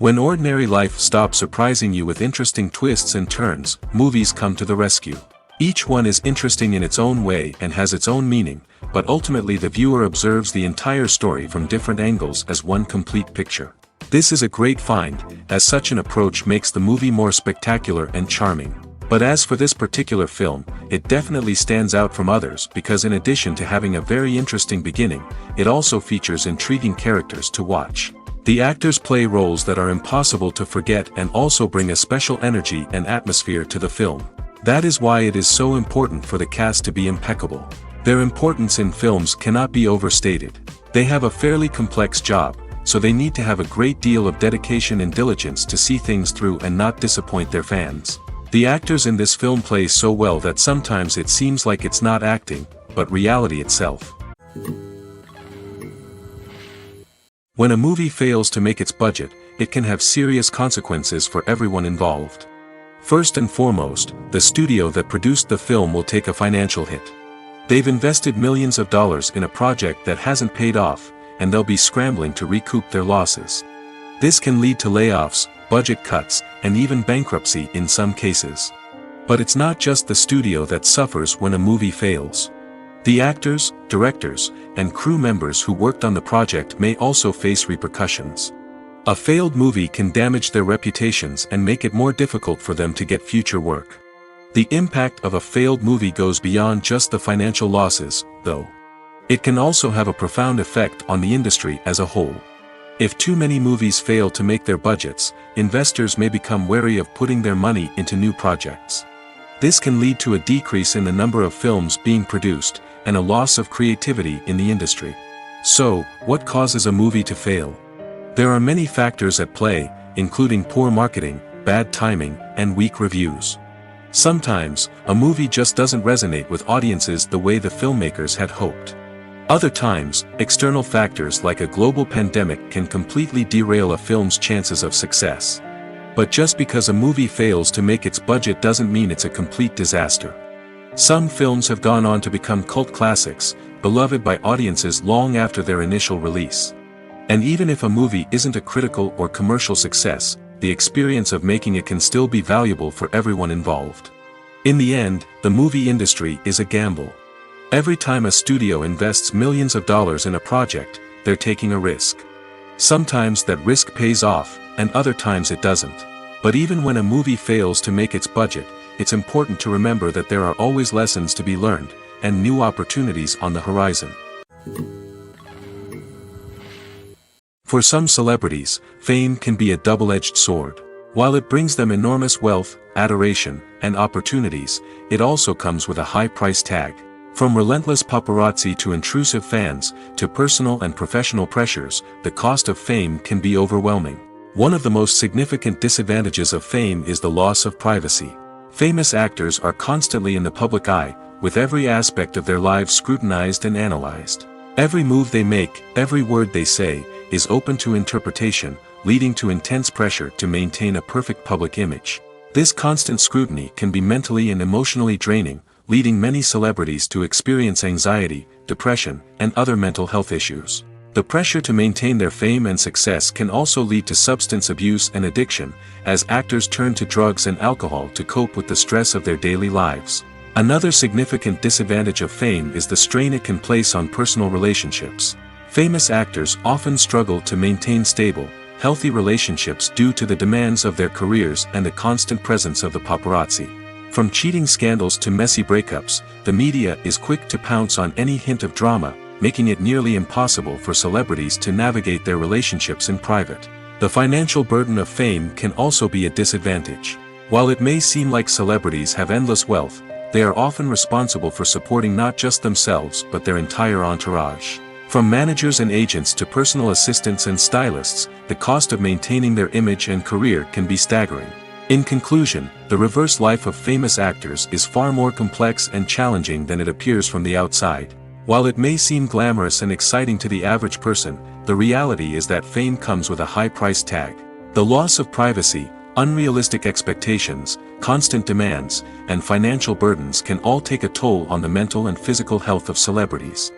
When ordinary life stops surprising you with interesting twists and turns, movies come to the rescue. Each one is interesting in its own way and has its own meaning, but ultimately the viewer observes the entire story from different angles as one complete picture. This is a great find, as such an approach makes the movie more spectacular and charming. But as for this particular film, it definitely stands out from others because in addition to having a very interesting beginning, it also features intriguing characters to watch. The actors play roles that are impossible to forget and also bring a special energy and atmosphere to the film. That is why it is so important for the cast to be impeccable. Their importance in films cannot be overstated. They have a fairly complex job, so they need to have a great deal of dedication and diligence to see things through and not disappoint their fans. The actors in this film play so well that sometimes it seems like it's not acting, but reality itself. When a movie fails to make its budget, it can have serious consequences for everyone involved. First and foremost, the studio that produced the film will take a financial hit. They've invested millions of dollars in a project that hasn't paid off, and they'll be scrambling to recoup their losses. This can lead to layoffs, budget cuts, and even bankruptcy in some cases. But it's not just the studio that suffers when a movie fails. The actors, directors, and crew members who worked on the project may also face repercussions. A failed movie can damage their reputations and make it more difficult for them to get future work. The impact of a failed movie goes beyond just the financial losses, though. It can also have a profound effect on the industry as a whole. If too many movies fail to make their budgets, investors may become wary of putting their money into new projects. This can lead to a decrease in the number of films being produced, and a loss of creativity in the industry. So, what causes a movie to fail? There are many factors at play, including poor marketing, bad timing, and weak reviews. Sometimes, a movie just doesn't resonate with audiences the way the filmmakers had hoped. Other times, external factors like a global pandemic can completely derail a film's chances of success. But just because a movie fails to make its budget doesn't mean it's a complete disaster. Some films have gone on to become cult classics, beloved by audiences long after their initial release. And even if a movie isn't a critical or commercial success, the experience of making it can still be valuable for everyone involved. In the end, the movie industry is a gamble. Every time a studio invests millions of dollars in a project, they're taking a risk. Sometimes that risk pays off, and other times it doesn't. But even when a movie fails to make its budget, it's important to remember that there are always lessons to be learned, and new opportunities on the horizon. For some celebrities, fame can be a double-edged sword. While it brings them enormous wealth, adoration, and opportunities, it also comes with a high price tag. From relentless paparazzi to intrusive fans, to personal and professional pressures, the cost of fame can be overwhelming. One of the most significant disadvantages of fame is the loss of privacy. Famous actors are constantly in the public eye, with every aspect of their lives scrutinized and analyzed. Every move they make, every word they say, is open to interpretation, leading to intense pressure to maintain a perfect public image. This constant scrutiny can be mentally and emotionally draining, leading many celebrities to experience anxiety, depression, and other mental health issues. The pressure to maintain their fame and success can also lead to substance abuse and addiction, as actors turn to drugs and alcohol to cope with the stress of their daily lives. Another significant disadvantage of fame is the strain it can place on personal relationships. Famous actors often struggle to maintain stable, healthy relationships due to the demands of their careers and the constant presence of the paparazzi. From cheating scandals to messy breakups, the media is quick to pounce on any hint of drama, making it nearly impossible for celebrities to navigate their relationships in private. The financial burden of fame can also be a disadvantage. While it may seem like celebrities have endless wealth, they are often responsible for supporting not just themselves but their entire entourage. From managers and agents to personal assistants and stylists, the cost of maintaining their image and career can be staggering. In conclusion, the reverse life of famous actors is far more complex and challenging than it appears from the outside. While it may seem glamorous and exciting to the average person, the reality is that fame comes with a high price tag. The loss of privacy, unrealistic expectations, constant demands, and financial burdens can all take a toll on the mental and physical health of celebrities.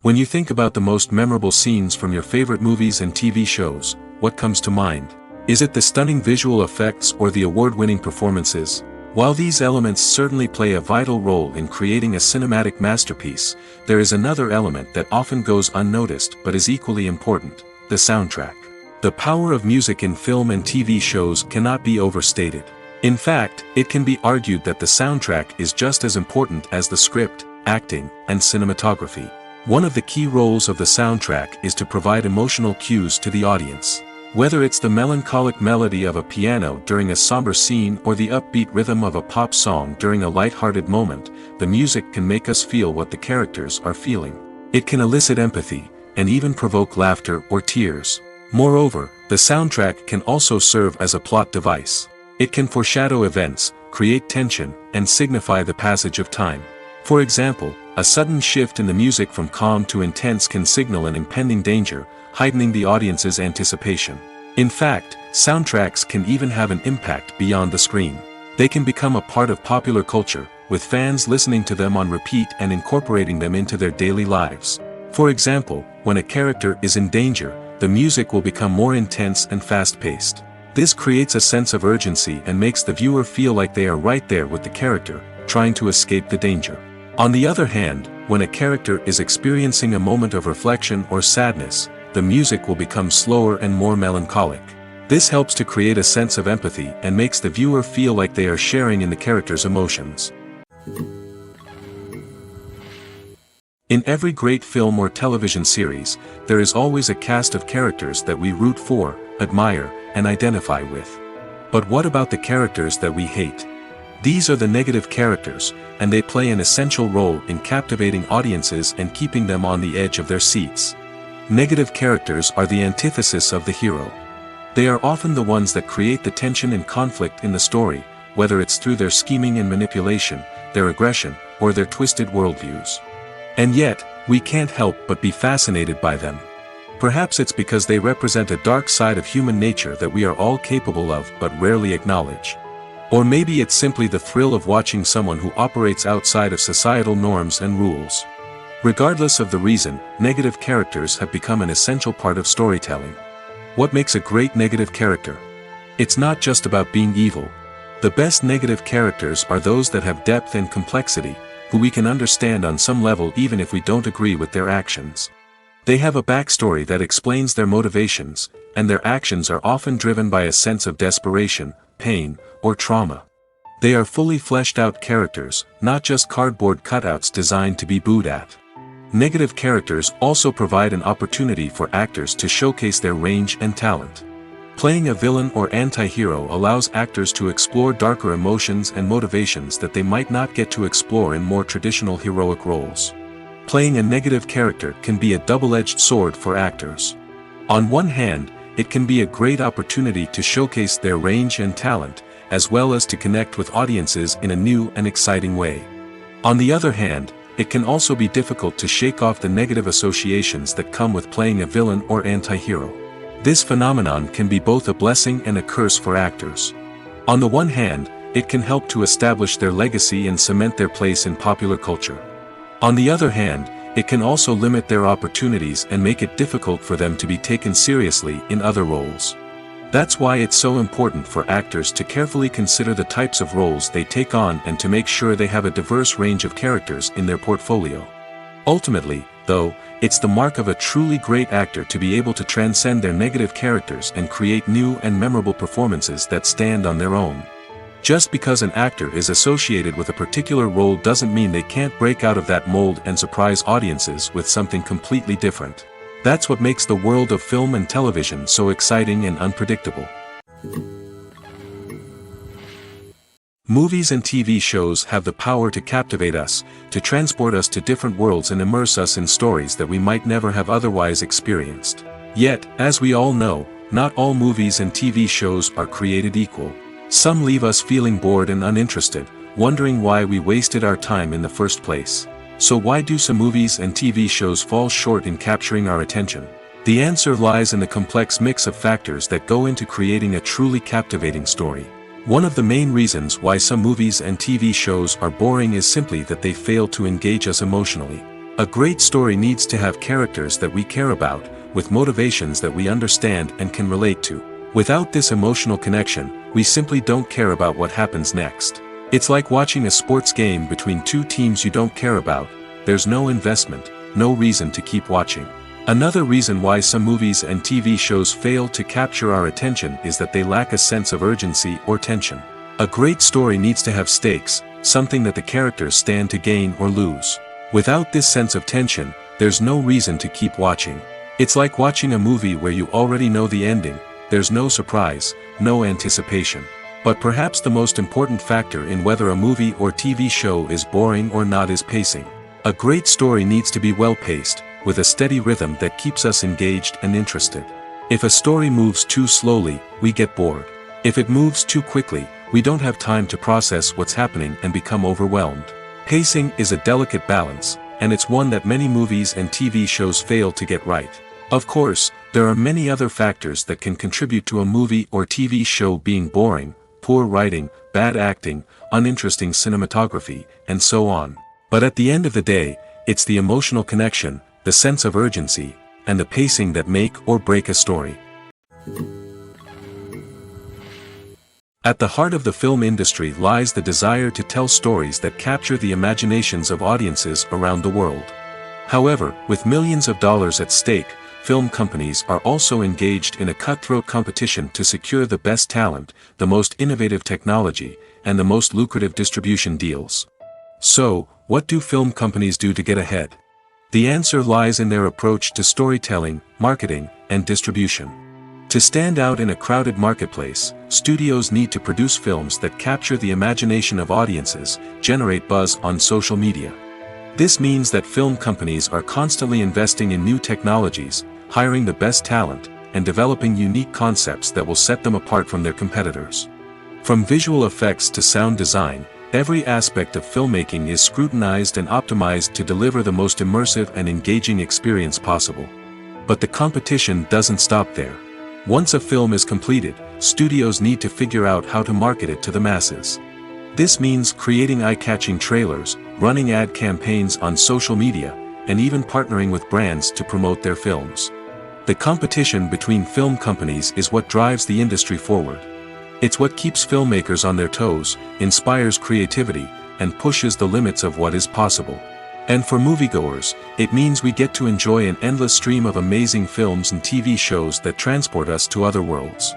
When you think about the most memorable scenes from your favorite movies and TV shows, what comes to mind? Is it the stunning visual effects or the award-winning performances? While these elements certainly play a vital role in creating a cinematic masterpiece, there is another element that often goes unnoticed but is equally important: the soundtrack. The power of music in film and TV shows cannot be overstated. In fact, it can be argued that the soundtrack is just as important as the script, acting, and cinematography. One of the key roles of the soundtrack is to provide emotional cues to the audience. Whether it's the melancholic melody of a piano during a somber scene or the upbeat rhythm of a pop song during a light-hearted moment, the music can make us feel what the characters are feeling. It can elicit empathy, and even provoke laughter or tears. Moreover, the soundtrack can also serve as a plot device. It can foreshadow events, create tension, and signify the passage of time. For example, a sudden shift in the music from calm to intense can signal an impending danger, heightening the audience's anticipation. In fact, soundtracks can even have an impact beyond the screen. They can become a part of popular culture, with fans listening to them on repeat and incorporating them into their daily lives. For example, when a character is in danger, the music will become more intense and fast-paced. This creates a sense of urgency and makes the viewer feel like they are right there with the character, trying to escape the danger. On the other hand, when a character is experiencing a moment of reflection or sadness, the music will become slower and more melancholic. This helps to create a sense of empathy and makes the viewer feel like they are sharing in the character's emotions. In every great film or television series, there is always a cast of characters that we root for, admire, and identify with. But what about the characters that we hate? These are the negative characters, and they play an essential role in captivating audiences and keeping them on the edge of their seats. Negative characters are the antithesis of the hero. They are often the ones that create the tension and conflict in the story, whether it's through their scheming and manipulation, their aggression, or their twisted worldviews. And yet, we can't help but be fascinated by them. Perhaps it's because they represent a dark side of human nature that we are all capable of but rarely acknowledge. Or maybe it's simply the thrill of watching someone who operates outside of societal norms and rules. Regardless of the reason, negative characters have become an essential part of storytelling. What makes a great negative character? It's not just about being evil. The best negative characters are those that have depth and complexity, who we can understand on some level even if we don't agree with their actions. They have a backstory that explains their motivations, and their actions are often driven by a sense of desperation, pain, or trauma. They are fully fleshed out characters, not just cardboard cutouts designed to be booed at. Negative characters also provide an opportunity for actors to showcase their range and talent. Playing a villain or anti-hero allows actors to explore darker emotions and motivations that they might not get to explore in more traditional heroic roles. Playing a negative character can be a double-edged sword for actors. On one hand, it can be a great opportunity to showcase their range and talent, as well as to connect with audiences in a new and exciting way. On the other hand, it can also be difficult to shake off the negative associations that come with playing a villain or anti-hero. This phenomenon can be both a blessing and a curse for actors. On the one hand, it can help to establish their legacy and cement their place in popular culture. On the other hand, it can also limit their opportunities and make it difficult for them to be taken seriously in other roles. That's why it's so important for actors to carefully consider the types of roles they take on and to make sure they have a diverse range of characters in their portfolio. Ultimately, though, it's the mark of a truly great actor to be able to transcend their negative characters and create new and memorable performances that stand on their own. Just because an actor is associated with a particular role doesn't mean they can't break out of that mold and surprise audiences with something completely different. That's what makes the world of film and television so exciting and unpredictable. Movies and TV shows have the power to captivate us, to transport us to different worlds and immerse us in stories that we might never have otherwise experienced. Yet, as we all know, not all movies and TV shows are created equal. Some leave us feeling bored and uninterested, wondering why we wasted our time in the first place. So why do some movies and TV shows fall short in capturing our attention? The answer lies in the complex mix of factors that go into creating a truly captivating story. One of the main reasons why some movies and TV shows are boring is simply that they fail to engage us emotionally. A great story needs to have characters that we care about, with motivations that we understand and can relate to. Without this emotional connection, we simply don't care about what happens next. It's like watching a sports game between two teams you don't care about. There's no investment, no reason to keep watching. Another reason why some movies and TV shows fail to capture our attention is that they lack a sense of urgency or tension. A great story needs to have stakes, something that the characters stand to gain or lose. Without this sense of tension, there's no reason to keep watching. It's like watching a movie where you already know the ending. There's no surprise, no anticipation. But perhaps the most important factor in whether a movie or TV show is boring or not is pacing. A great story needs to be well-paced, with a steady rhythm that keeps us engaged and interested. If a story moves too slowly, we get bored. If it moves too quickly, we don't have time to process what's happening and become overwhelmed. Pacing is a delicate balance, and it's one that many movies and TV shows fail to get right. Of course, there are many other factors that can contribute to a movie or TV show being boring: poor writing, bad acting, uninteresting cinematography, and so on. But at the end of the day, it's the emotional connection, the sense of urgency, and the pacing that make or break a story. At the heart of the film industry lies the desire to tell stories that capture the imaginations of audiences around the world. However, with millions of dollars at stake, film companies are also engaged in a cutthroat competition to secure the best talent, the most innovative technology, and the most lucrative distribution deals. So, what do film companies do to get ahead? The answer lies in their approach to storytelling, marketing, and distribution. To stand out in a crowded marketplace, studios need to produce films that capture the imagination of audiences, generate buzz on social media. This means that film companies are constantly investing in new technologies, hiring the best talent, and developing unique concepts that will set them apart from their competitors. From visual effects to sound design, every aspect of filmmaking is scrutinized and optimized to deliver the most immersive and engaging experience possible. But the competition doesn't stop there. Once a film is completed, studios need to figure out how to market it to the masses. This means creating eye-catching trailers, running ad campaigns on social media, and even partnering with brands to promote their films. The competition between film companies is what drives the industry forward. It's what keeps filmmakers on their toes, inspires creativity, and pushes the limits of what is possible. And for moviegoers, it means we get to enjoy an endless stream of amazing films and TV shows that transport us to other worlds.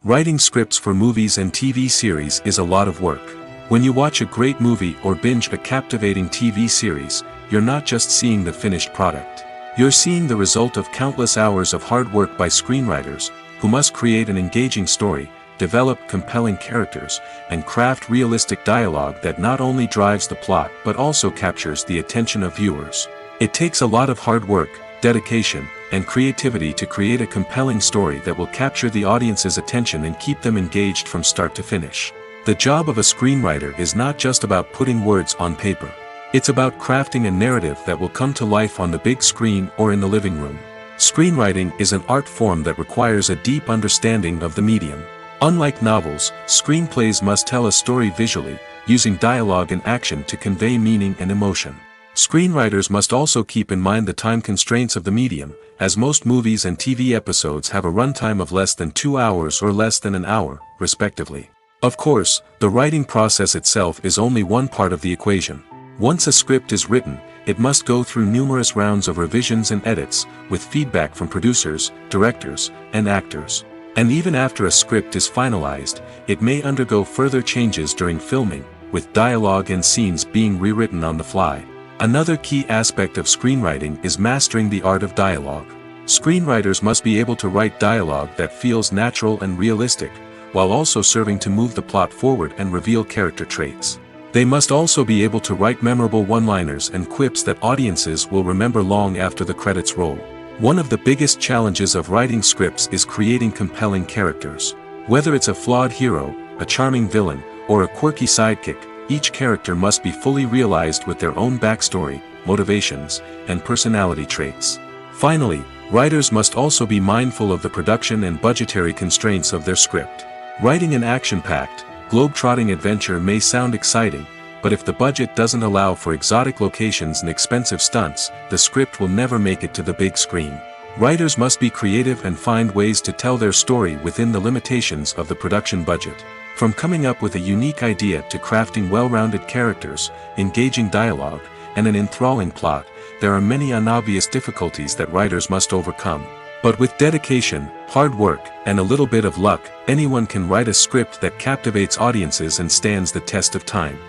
Writing scripts for movies and TV series is a lot of work. When you watch a great movie or binge a captivating TV series, you're not just seeing the finished product. You're seeing the result of countless hours of hard work by screenwriters, who must create an engaging story, develop compelling characters, and craft realistic dialogue that not only drives the plot but also captures the attention of viewers. It takes a lot of hard work, dedication, and creativity to create a compelling story that will capture the audience's attention and keep them engaged from start to finish. The job of a screenwriter is not just about putting words on paper. It's about crafting a narrative that will come to life on the big screen or in the living room. Screenwriting is an art form that requires a deep understanding of the medium. Unlike novels, screenplays must tell a story visually, using dialogue and action to convey meaning and emotion. Screenwriters must also keep in mind the time constraints of the medium, as most movies and TV episodes have a runtime of less than 2 hours or less than an hour, respectively. Of course, the writing process itself is only one part of the equation. Once a script is written, it must go through numerous rounds of revisions and edits, with feedback from producers, directors, and actors. And even after a script is finalized, it may undergo further changes during filming, with dialogue and scenes being rewritten on the fly. Another key aspect of screenwriting is mastering the art of dialogue. Screenwriters must be able to write dialogue that feels natural and realistic, while also serving to move the plot forward and reveal character traits. They must also be able to write memorable one-liners and quips that audiences will remember long after the credits roll. One of the biggest challenges of writing scripts is creating compelling characters. Whether it's a flawed hero, a charming villain, or a quirky sidekick, each character must be fully realized with their own backstory, motivations, and personality traits. Finally, writers must also be mindful of the production and budgetary constraints of their script. Writing an action-packed, globe-trotting adventure may sound exciting, but if the budget doesn't allow for exotic locations and expensive stunts, the script will never make it to the big screen. Writers must be creative and find ways to tell their story within the limitations of the production budget. From coming up with a unique idea to crafting well-rounded characters, engaging dialogue, and an enthralling plot, there are many unobvious difficulties that writers must overcome. But with dedication, hard work, and a little bit of luck, anyone can write a script that captivates audiences and stands the test of time.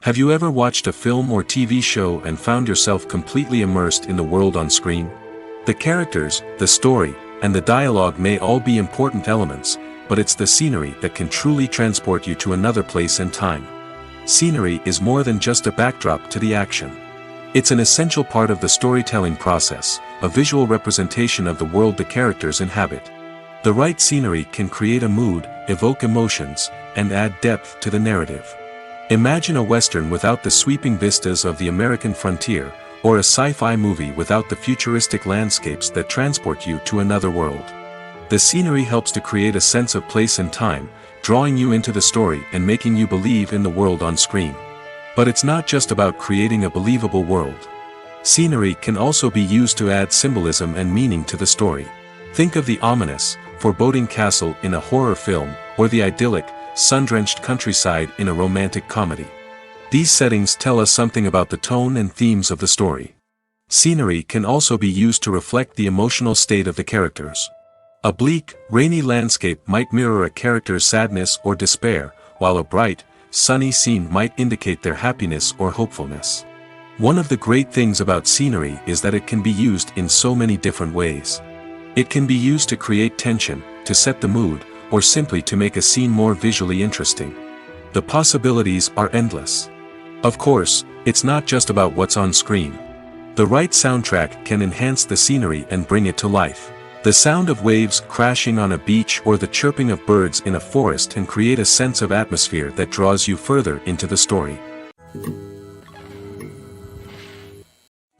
Have you ever watched a film or TV show and found yourself completely immersed in the world on screen? The characters, the story, and the dialogue may all be important elements, but it's the scenery that can truly transport you to another place and time. Scenery is more than just a backdrop to the action. It's an essential part of the storytelling process, a visual representation of the world the characters inhabit. The right scenery can create a mood, evoke emotions, and add depth to the narrative. Imagine a Western without the sweeping vistas of the American frontier, or a sci-fi movie without the futuristic landscapes that transport you to another world. The scenery helps to create a sense of place and time, drawing you into the story and making you believe in the world on screen. But it's not just about creating a believable world. Scenery can also be used to add symbolism and meaning to the story. Think of the ominous, foreboding castle in a horror film, or the idyllic, sun-drenched countryside in a romantic comedy. These settings tell us something about the tone and themes of the story. Scenery can also be used to reflect the emotional state of the characters. A bleak, rainy landscape might mirror a character's sadness or despair, while a bright, sunny scene might indicate their happiness or hopefulness. One of the great things about scenery is that it can be used in so many different ways. It can be used to create tension, to set the mood, or simply to make a scene more visually interesting. The possibilities are endless. Of course, it's not just about what's on screen. The right soundtrack can enhance the scenery and bring it to life. The sound of waves crashing on a beach or the chirping of birds in a forest can create a sense of atmosphere that draws you further into the story.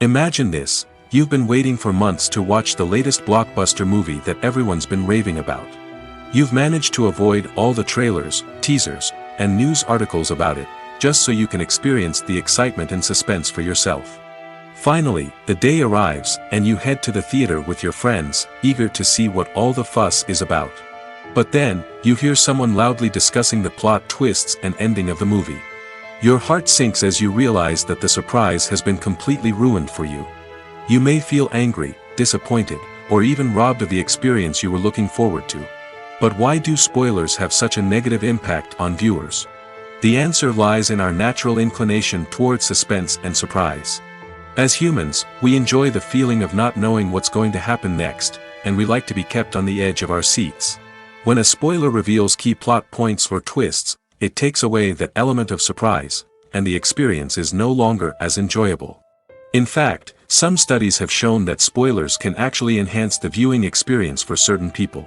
Imagine this: you've been waiting for months to watch the latest blockbuster movie that everyone's been raving about. You've managed to avoid all the trailers, teasers, and news articles about it, just so you can experience the excitement and suspense for yourself. Finally, the day arrives, and you head to the theater with your friends, eager to see what all the fuss is about. But then, you hear someone loudly discussing the plot twists and ending of the movie. Your heart sinks as you realize that the surprise has been completely ruined for you. You may feel angry, disappointed, or even robbed of the experience you were looking forward to. But why do spoilers have such a negative impact on viewers? The answer lies in our natural inclination towards suspense and surprise. As humans, we enjoy the feeling of not knowing what's going to happen next, and we like to be kept on the edge of our seats. When a spoiler reveals key plot points or twists, it takes away that element of surprise, and the experience is no longer as enjoyable. In fact, some studies have shown that spoilers can actually enhance the viewing experience for certain people.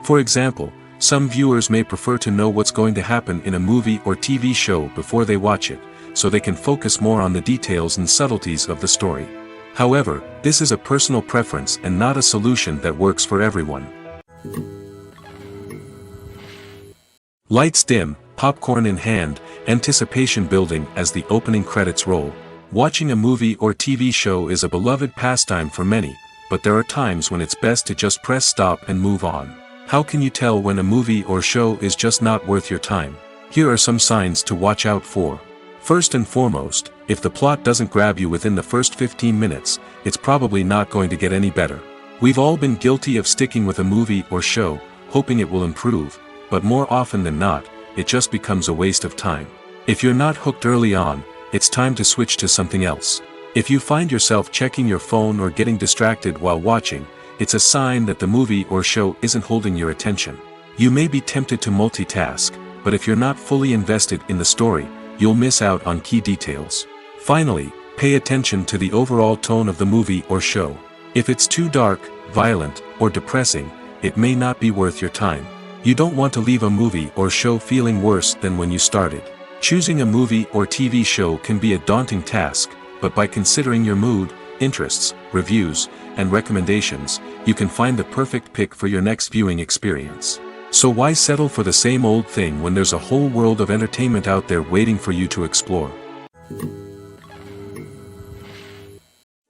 For example, some viewers may prefer to know what's going to happen in a movie or TV show before they watch it, so they can focus more on the details and subtleties of the story. However, this is a personal preference and not a solution that works for everyone. Lights dim, popcorn in hand, anticipation building as the opening credits roll. Watching a movie or TV show is a beloved pastime for many, but there are times when it's best to just press stop and move on. How can you tell when a movie or show is just not worth your time? Here are some signs to watch out for. First and foremost, if the plot doesn't grab you within the first 15 minutes, it's probably not going to get any better. We've all been guilty of sticking with a movie or show, hoping it will improve, but more often than not, it just becomes a waste of time. If you're not hooked early on, it's time to switch to something else. If you find yourself checking your phone or getting distracted while watching, it's a sign that the movie or show isn't holding your attention. You may be tempted to multitask, but if you're not fully invested in the story, you'll miss out on key details. Finally, pay attention to the overall tone of the movie or show. If it's too dark, violent, or depressing, it may not be worth your time. You don't want to leave a movie or show feeling worse than when you started. Choosing a movie or TV show can be a daunting task, but by considering your mood, interests, reviews, and recommendations, you can find the perfect pick for your next viewing experience. So why settle for the same old thing when there's a whole world of entertainment out there waiting for you to explore?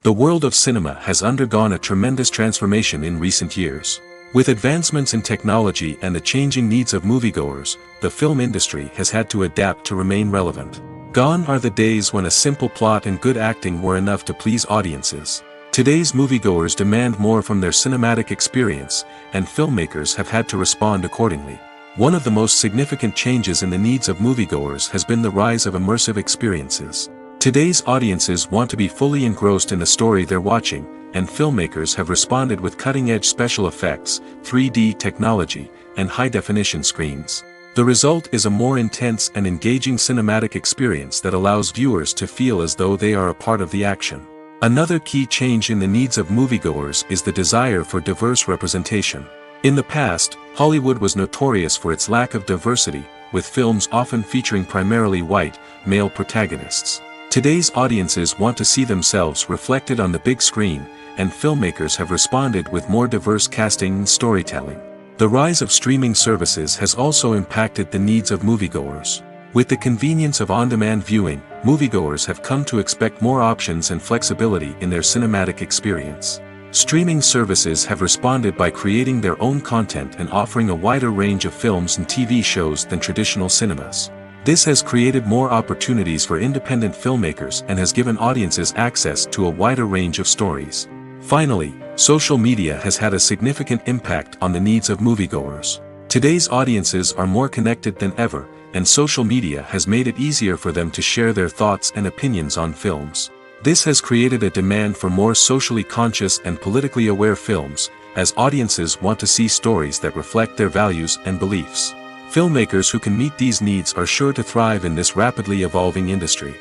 The world of cinema has undergone a tremendous transformation in recent years. With advancements in technology and the changing needs of moviegoers, the film industry has had to adapt to remain relevant. Gone are the days when a simple plot and good acting were enough to please audiences. Today's moviegoers demand more from their cinematic experience, and filmmakers have had to respond accordingly. One of the most significant changes in the needs of moviegoers has been the rise of immersive experiences. Today's audiences want to be fully engrossed in the story they're watching, and filmmakers have responded with cutting-edge special effects, 3D technology, and high-definition screens. The result is a more intense and engaging cinematic experience that allows viewers to feel as though they are a part of the action. Another key change in the needs of moviegoers is the desire for diverse representation. In the past, Hollywood was notorious for its lack of diversity, with films often featuring primarily white, male protagonists. Today's audiences want to see themselves reflected on the big screen, and filmmakers have responded with more diverse casting and storytelling. The rise of streaming services has also impacted the needs of moviegoers. With the convenience of on-demand viewing, moviegoers have come to expect more options and flexibility in their cinematic experience. Streaming services have responded by creating their own content and offering a wider range of films and TV shows than traditional cinemas. This has created more opportunities for independent filmmakers and has given audiences access to a wider range of stories. Finally, social media has had a significant impact on the needs of moviegoers. Today's audiences are more connected than ever, and social media has made it easier for them to share their thoughts and opinions on films. This has created a demand for more socially conscious and politically aware films, as audiences want to see stories that reflect their values and beliefs. Filmmakers who can meet these needs are sure to thrive in this rapidly evolving industry.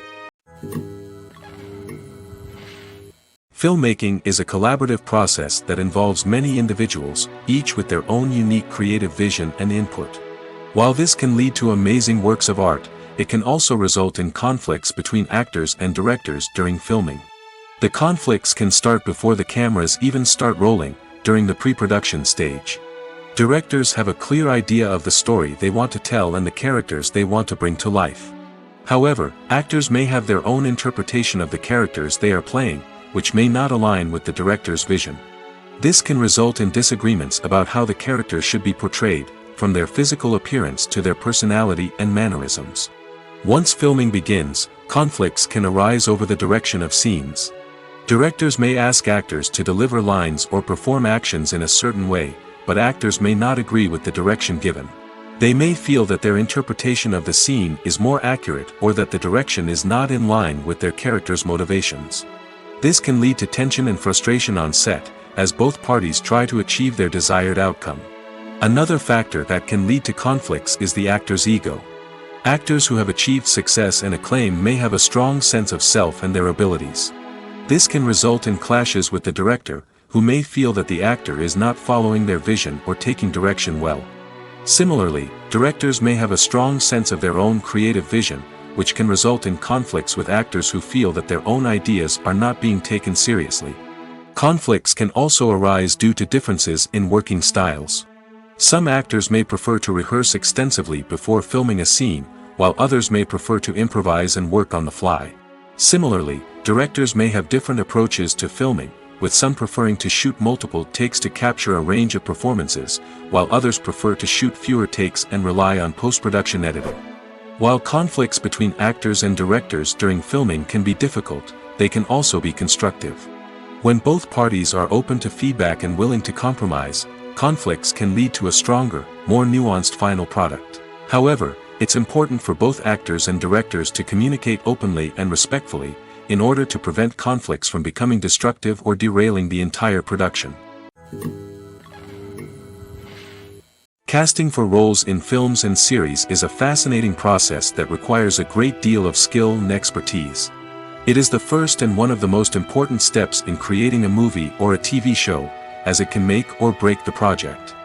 Filmmaking is a collaborative process that involves many individuals, each with their own unique creative vision and input. While this can lead to amazing works of art, it can also result in conflicts between actors and directors during filming. The conflicts can start before the cameras even start rolling, during the pre-production stage. Directors have a clear idea of the story they want to tell and the characters they want to bring to life. However, actors may have their own interpretation of the characters they are playing, which may not align with the director's vision. This can result in disagreements about how the characters should be portrayed, from their physical appearance to their personality and mannerisms. Once filming begins, conflicts can arise over the direction of scenes. Directors may ask actors to deliver lines or perform actions in a certain way, but actors may not agree with the direction given. They may feel that their interpretation of the scene is more accurate or that the direction is not in line with their character's motivations. This can lead to tension and frustration on set, as both parties try to achieve their desired outcome. Another factor that can lead to conflicts is the actor's ego. Actors who have achieved success and acclaim may have a strong sense of self and their abilities. This can result in clashes with the director, who may feel that the actor is not following their vision or taking direction well. Similarly, directors may have a strong sense of their own creative vision, which can result in conflicts with actors who feel that their own ideas are not being taken seriously. Conflicts can also arise due to differences in working styles. Some actors may prefer to rehearse extensively before filming a scene, while others may prefer to improvise and work on the fly. Similarly, directors may have different approaches to filming, with some preferring to shoot multiple takes to capture a range of performances, while others prefer to shoot fewer takes and rely on post-production editing. While conflicts between actors and directors during filming can be difficult, they can also be constructive. When both parties are open to feedback and willing to compromise, conflicts can lead to a stronger, more nuanced final product. However, it's important for both actors and directors to communicate openly and respectfully, in order to prevent conflicts from becoming destructive or derailing the entire production. Casting for roles in films and series is a fascinating process that requires a great deal of skill and expertise. It is the first and one of the most important steps in creating a movie or a TV show, as it can make or break the project.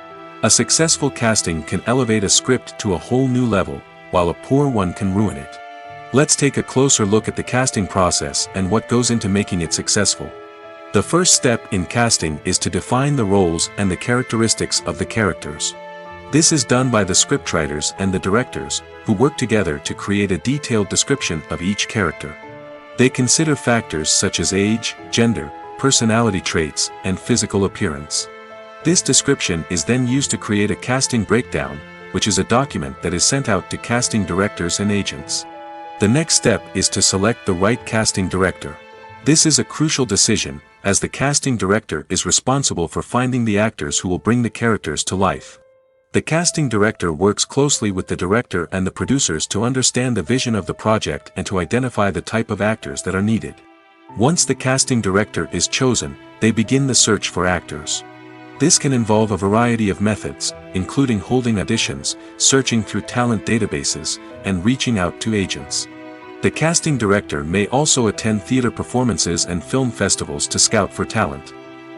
A successful casting can elevate a script to a whole new level, while a poor one can ruin it. Let's take a closer look at the casting process and what goes into making it successful. The first step in casting is to define the roles and the characteristics of the characters. This is done by the scriptwriters and the directors, who work together to create a detailed description of each character. They consider factors such as age, gender, personality traits, and physical appearance. This description is then used to create a casting breakdown, which is a document that is sent out to casting directors and agents. The next step is to select the right casting director. This is a crucial decision, as the casting director is responsible for finding the actors who will bring the characters to life. The casting director works closely with the director and the producers to understand the vision of the project and to identify the type of actors that are needed. Once the casting director is chosen, they begin the search for actors. This can involve a variety of methods, including holding auditions, searching through talent databases, and reaching out to agents. The casting director may also attend theater performances and film festivals to scout for talent.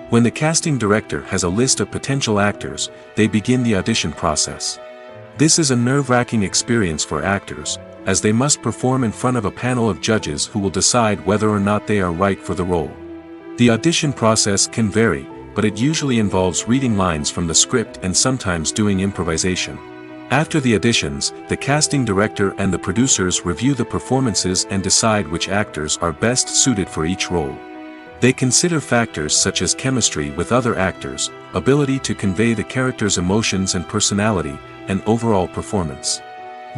When the casting director has a list of potential actors, they begin the audition process. This is a nerve-wracking experience for actors, as they must perform in front of a panel of judges who will decide whether or not they are right for the role. The audition process can vary, but it usually involves reading lines from the script and sometimes doing improvisation. After the auditions, the casting director and the producers review the performances and decide which actors are best suited for each role. They consider factors such as chemistry with other actors, ability to convey the character's emotions and personality, and overall performance.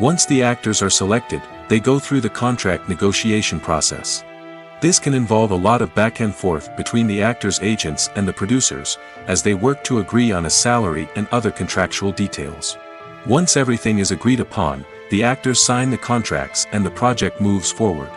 Once the actors are selected, they go through the contract negotiation process. This can involve a lot of back and forth between the actors' agents and the producers, as they work to agree on a salary and other contractual details. Once everything is agreed upon, the actors sign the contracts and the project moves forward.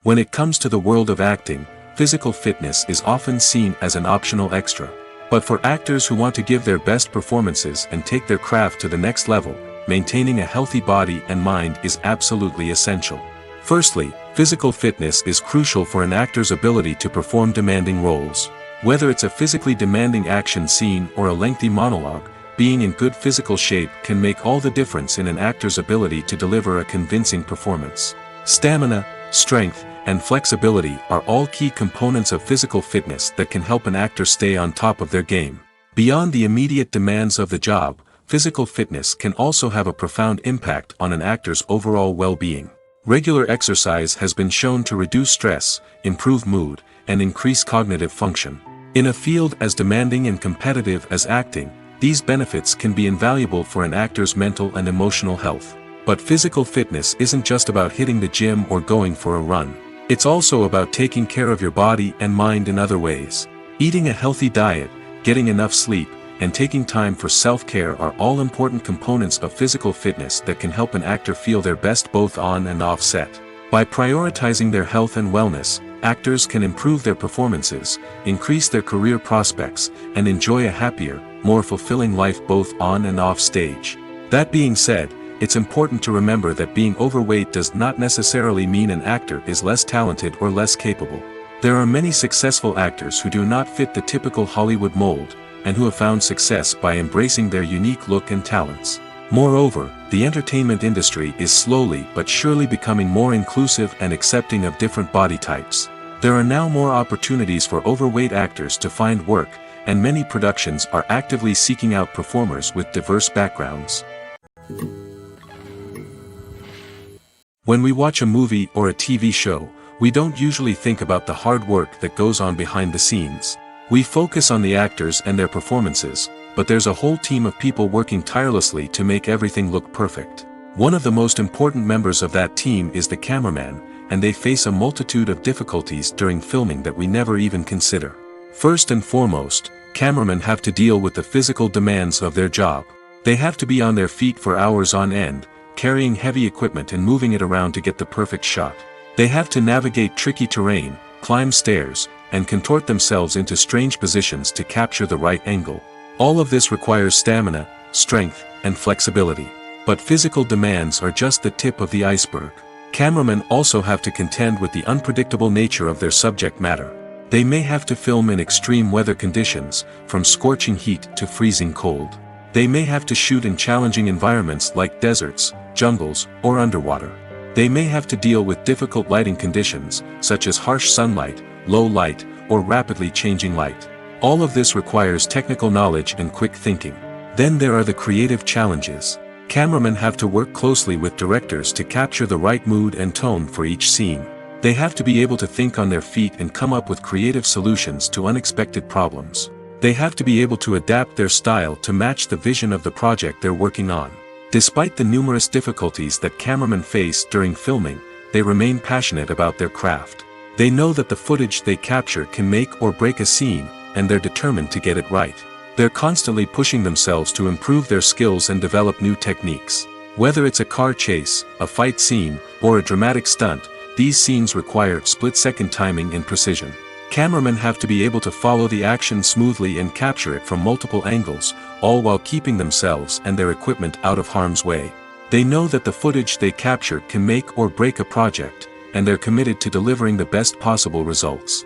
When it comes to the world of acting, physical fitness is often seen as an optional extra. But for actors who want to give their best performances and take their craft to the next level, maintaining a healthy body and mind is absolutely essential. Firstly, physical fitness is crucial for an actor's ability to perform demanding roles. Whether it's a physically demanding action scene or a lengthy monologue, being in good physical shape can make all the difference in an actor's ability to deliver a convincing performance. Stamina, strength, and flexibility are all key components of physical fitness that can help an actor stay on top of their game. Beyond the immediate demands of the job, physical fitness can also have a profound impact on an actor's overall well-being. Regular exercise has been shown to reduce stress, improve mood, and increase cognitive function. In a field as demanding and competitive as acting, these benefits can be invaluable for an actor's mental and emotional health. But physical fitness isn't just about hitting the gym or going for a run. It's also about taking care of your body and mind in other ways. Eating a healthy diet, getting enough sleep, and taking time for self-care are all important components of physical fitness that can help an actor feel their best both on and off set. By prioritizing their health and wellness, actors can improve their performances, increase their career prospects, and enjoy a happier, more fulfilling life both on and off stage. That being said, it's important to remember that being overweight does not necessarily mean an actor is less talented or less capable. There are many successful actors who do not fit the typical Hollywood mold, and who have found success by embracing their unique look and talents. Moreover, the entertainment industry is slowly but surely becoming more inclusive and accepting of different body types. There are now more opportunities for overweight actors to find work, and many productions are actively seeking out performers with diverse backgrounds. When we watch a movie or a TV show, we don't usually think about the hard work that goes on behind the scenes. We focus on the actors and their performances, but there's a whole team of people working tirelessly to make everything look perfect. One of the most important members of that team is the cameraman, and they face a multitude of difficulties during filming that we never even consider. First and foremost, cameramen have to deal with the physical demands of their job. They have to be on their feet for hours on end, carrying heavy equipment and moving it around to get the perfect shot. They have to navigate tricky terrain, climb stairs, and contort themselves into strange positions to capture the right angle. All of this requires stamina, strength, and flexibility. But physical demands are just the tip of the iceberg. Cameramen also have to contend with the unpredictable nature of their subject matter. They may have to film in extreme weather conditions, from scorching heat to freezing cold. They may have to shoot in challenging environments like deserts, jungles, or underwater. They may have to deal with difficult lighting conditions, such as harsh sunlight, low light, or rapidly changing light. All of this requires technical knowledge and quick thinking. Then there are the creative challenges. Cameramen have to work closely with directors to capture the right mood and tone for each scene. They have to be able to think on their feet and come up with creative solutions to unexpected problems. They have to be able to adapt their style to match the vision of the project they're working on. Despite the numerous difficulties that cameramen face during filming, they remain passionate about their craft. They know that the footage they capture can make or break a scene, and they're determined to get it right. They're constantly pushing themselves to improve their skills and develop new techniques. Whether it's a car chase, a fight scene, or a dramatic stunt, these scenes require split-second timing and precision. Cameramen have to be able to follow the action smoothly and capture it from multiple angles, all while keeping themselves and their equipment out of harm's way. They know that the footage they capture can make or break a project, and they're committed to delivering the best possible results.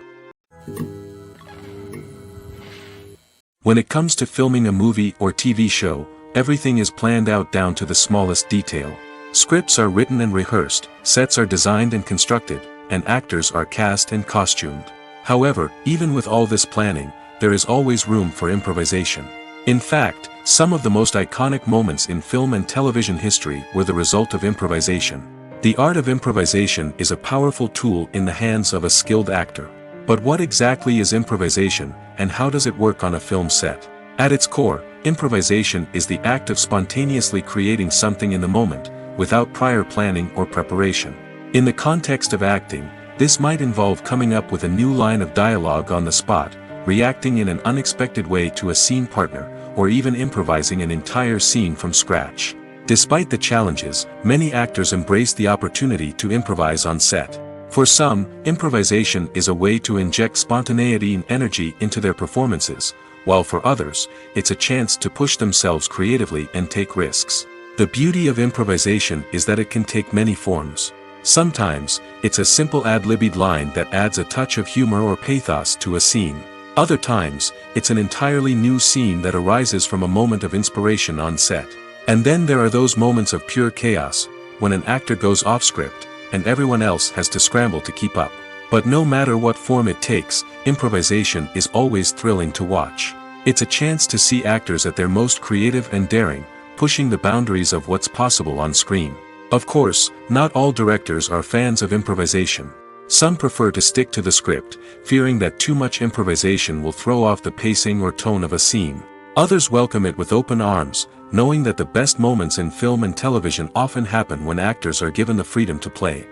When it comes to filming a movie or TV show, everything is planned out down to the smallest detail. Scripts are written and rehearsed, sets are designed and constructed, and actors are cast and costumed. However, even with all this planning, there is always room for improvisation. In fact, some of the most iconic moments in film and television history were the result of improvisation. The art of improvisation is a powerful tool in the hands of a skilled actor. But what exactly is improvisation, and how does it work on a film set? At its core, improvisation is the act of spontaneously creating something in the moment, without prior planning or preparation. In the context of acting, this might involve coming up with a new line of dialogue on the spot, reacting in an unexpected way to a scene partner, or even improvising an entire scene from scratch. Despite the challenges, many actors embrace the opportunity to improvise on set. For some, improvisation is a way to inject spontaneity and energy into their performances, while for others, it's a chance to push themselves creatively and take risks. The beauty of improvisation is that it can take many forms. Sometimes, it's a simple ad-libbed line that adds a touch of humor or pathos to a scene. Other times, it's an entirely new scene that arises from a moment of inspiration on set. And then there are those moments of pure chaos, when an actor goes off script, and everyone else has to scramble to keep up. But no matter what form it takes, improvisation is always thrilling to watch. It's a chance to see actors at their most creative and daring, pushing the boundaries of what's possible on screen. Of course, not all directors are fans of improvisation. Some prefer to stick to the script, fearing that too much improvisation will throw off the pacing or tone of a scene. Others welcome it with open arms, knowing that the best moments in film and television often happen when actors are given the freedom to play.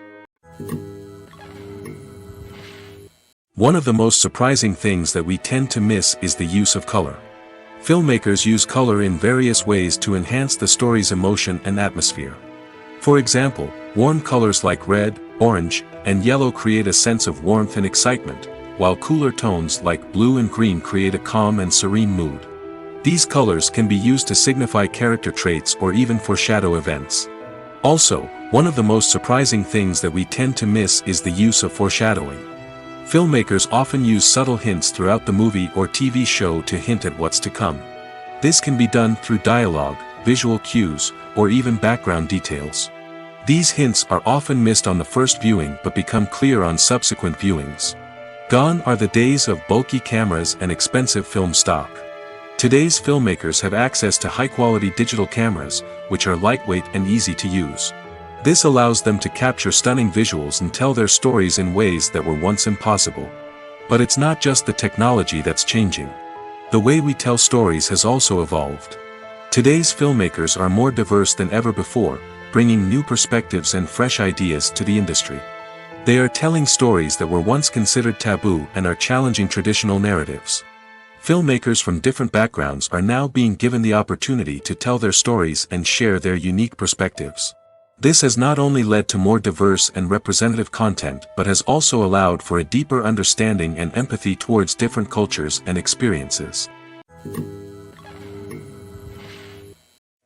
One of the most surprising things that we tend to miss is the use of color. Filmmakers use color in various ways to enhance the story's emotion and atmosphere. For example, warm colors like red, orange, and yellow create a sense of warmth and excitement, while cooler tones like blue and green create a calm and serene mood. These colors can be used to signify character traits or even foreshadow events. Also, one of the most surprising things that we tend to miss is the use of foreshadowing. Filmmakers often use subtle hints throughout the movie or TV show to hint at what's to come. This can be done through dialogue, visual cues, or even background details. These hints are often missed on the first viewing but become clear on subsequent viewings. Gone are the days of bulky cameras and expensive film stock. Today's filmmakers have access to high-quality digital cameras, which are lightweight and easy to use. This allows them to capture stunning visuals and tell their stories in ways that were once impossible. But it's not just the technology that's changing. The way we tell stories has also evolved. Today's filmmakers are more diverse than ever before, bringing new perspectives and fresh ideas to the industry. They are telling stories that were once considered taboo and are challenging traditional narratives. Filmmakers from different backgrounds are now being given the opportunity to tell their stories and share their unique perspectives. This has not only led to more diverse and representative content but has also allowed for a deeper understanding and empathy towards different cultures and experiences.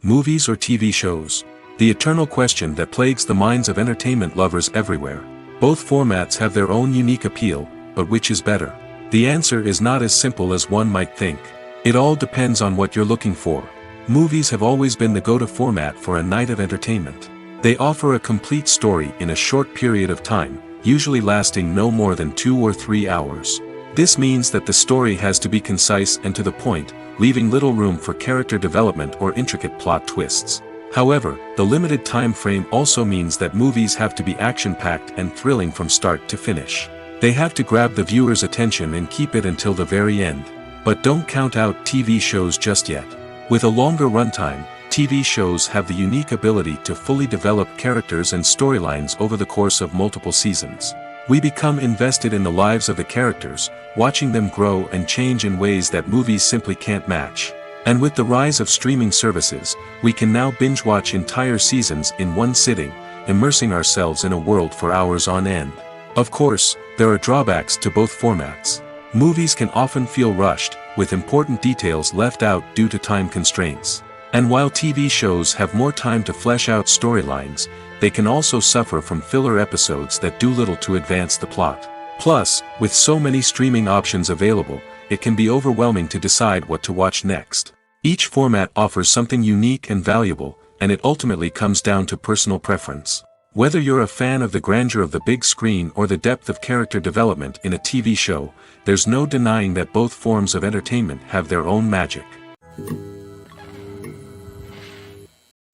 Movies or TV shows? The eternal question that plagues the minds of entertainment lovers everywhere. Both formats have their own unique appeal, but which is better? The answer is not as simple as one might think. It all depends on what you're looking for. Movies have always been the go-to format for a night of entertainment. They offer a complete story in a short period of time, usually lasting no more than 2 or 3 hours. This means that the story has to be concise and to the point, leaving little room for character development or intricate plot twists. However, the limited time frame also means that movies have to be action-packed and thrilling from start to finish. They have to grab the viewer's attention and keep it until the very end. But don't count out TV shows just yet. With a longer runtime, TV shows have the unique ability to fully develop characters and storylines over the course of multiple seasons. We become invested in the lives of the characters, watching them grow and change in ways that movies simply can't match. And with the rise of streaming services, we can now binge-watch entire seasons in one sitting, immersing ourselves in a world for hours on end. Of course, there are drawbacks to both formats. Movies can often feel rushed, with important details left out due to time constraints. And while TV shows have more time to flesh out storylines, they can also suffer from filler episodes that do little to advance the plot. Plus, with so many streaming options available, it can be overwhelming to decide what to watch next. Each format offers something unique and valuable, and it ultimately comes down to personal preference. Whether you're a fan of the grandeur of the big screen or the depth of character development in a TV show, there's no denying that both forms of entertainment have their own magic.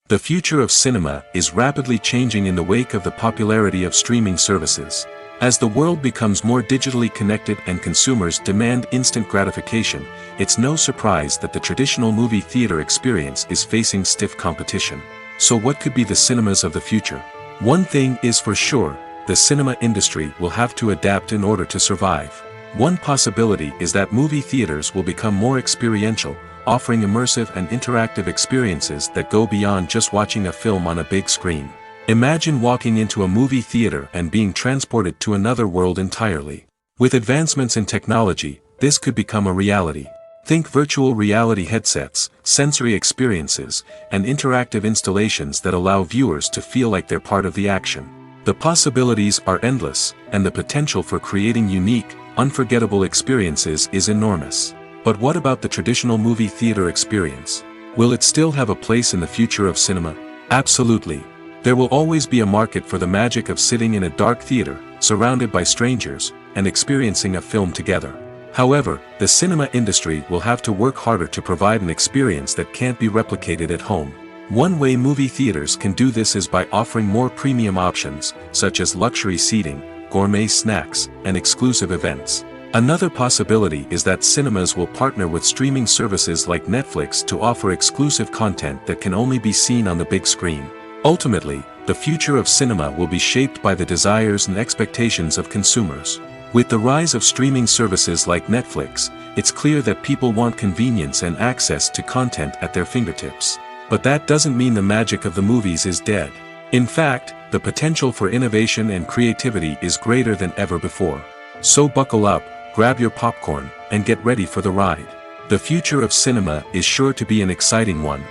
The future of cinema is rapidly changing in the wake of the popularity of streaming services. As the world becomes more digitally connected and consumers demand instant gratification, it's no surprise that the traditional movie theater experience is facing stiff competition. So what could be the cinemas of the future? One thing is for sure, the cinema industry will have to adapt in order to survive. One possibility is that movie theaters will become more experiential, offering immersive and interactive experiences that go beyond just watching a film on a big screen. Imagine walking into a movie theater and being transported to another world entirely. With advancements in technology, this could become a reality. Think virtual reality headsets, sensory experiences, and interactive installations that allow viewers to feel like they're part of the action. The possibilities are endless, and the potential for creating unique, unforgettable experiences is enormous. But what about the traditional movie theater experience? Will it still have a place in the future of cinema? Absolutely. There will always be a market for the magic of sitting in a dark theater, surrounded by strangers, and experiencing a film together. However, the cinema industry will have to work harder to provide an experience that can't be replicated at home. One way movie theaters can do this is by offering more premium options, such as luxury seating, gourmet snacks, and exclusive events. Another possibility is that cinemas will partner with streaming services like Netflix to offer exclusive content that can only be seen on the big screen. Ultimately, the future of cinema will be shaped by the desires and expectations of consumers. With the rise of streaming services like Netflix, it's clear that people want convenience and access to content at their fingertips. But that doesn't mean the magic of the movies is dead. In fact, the potential for innovation and creativity is greater than ever before. So buckle up, grab your popcorn, and get ready for the ride. The future of cinema is sure to be an exciting one.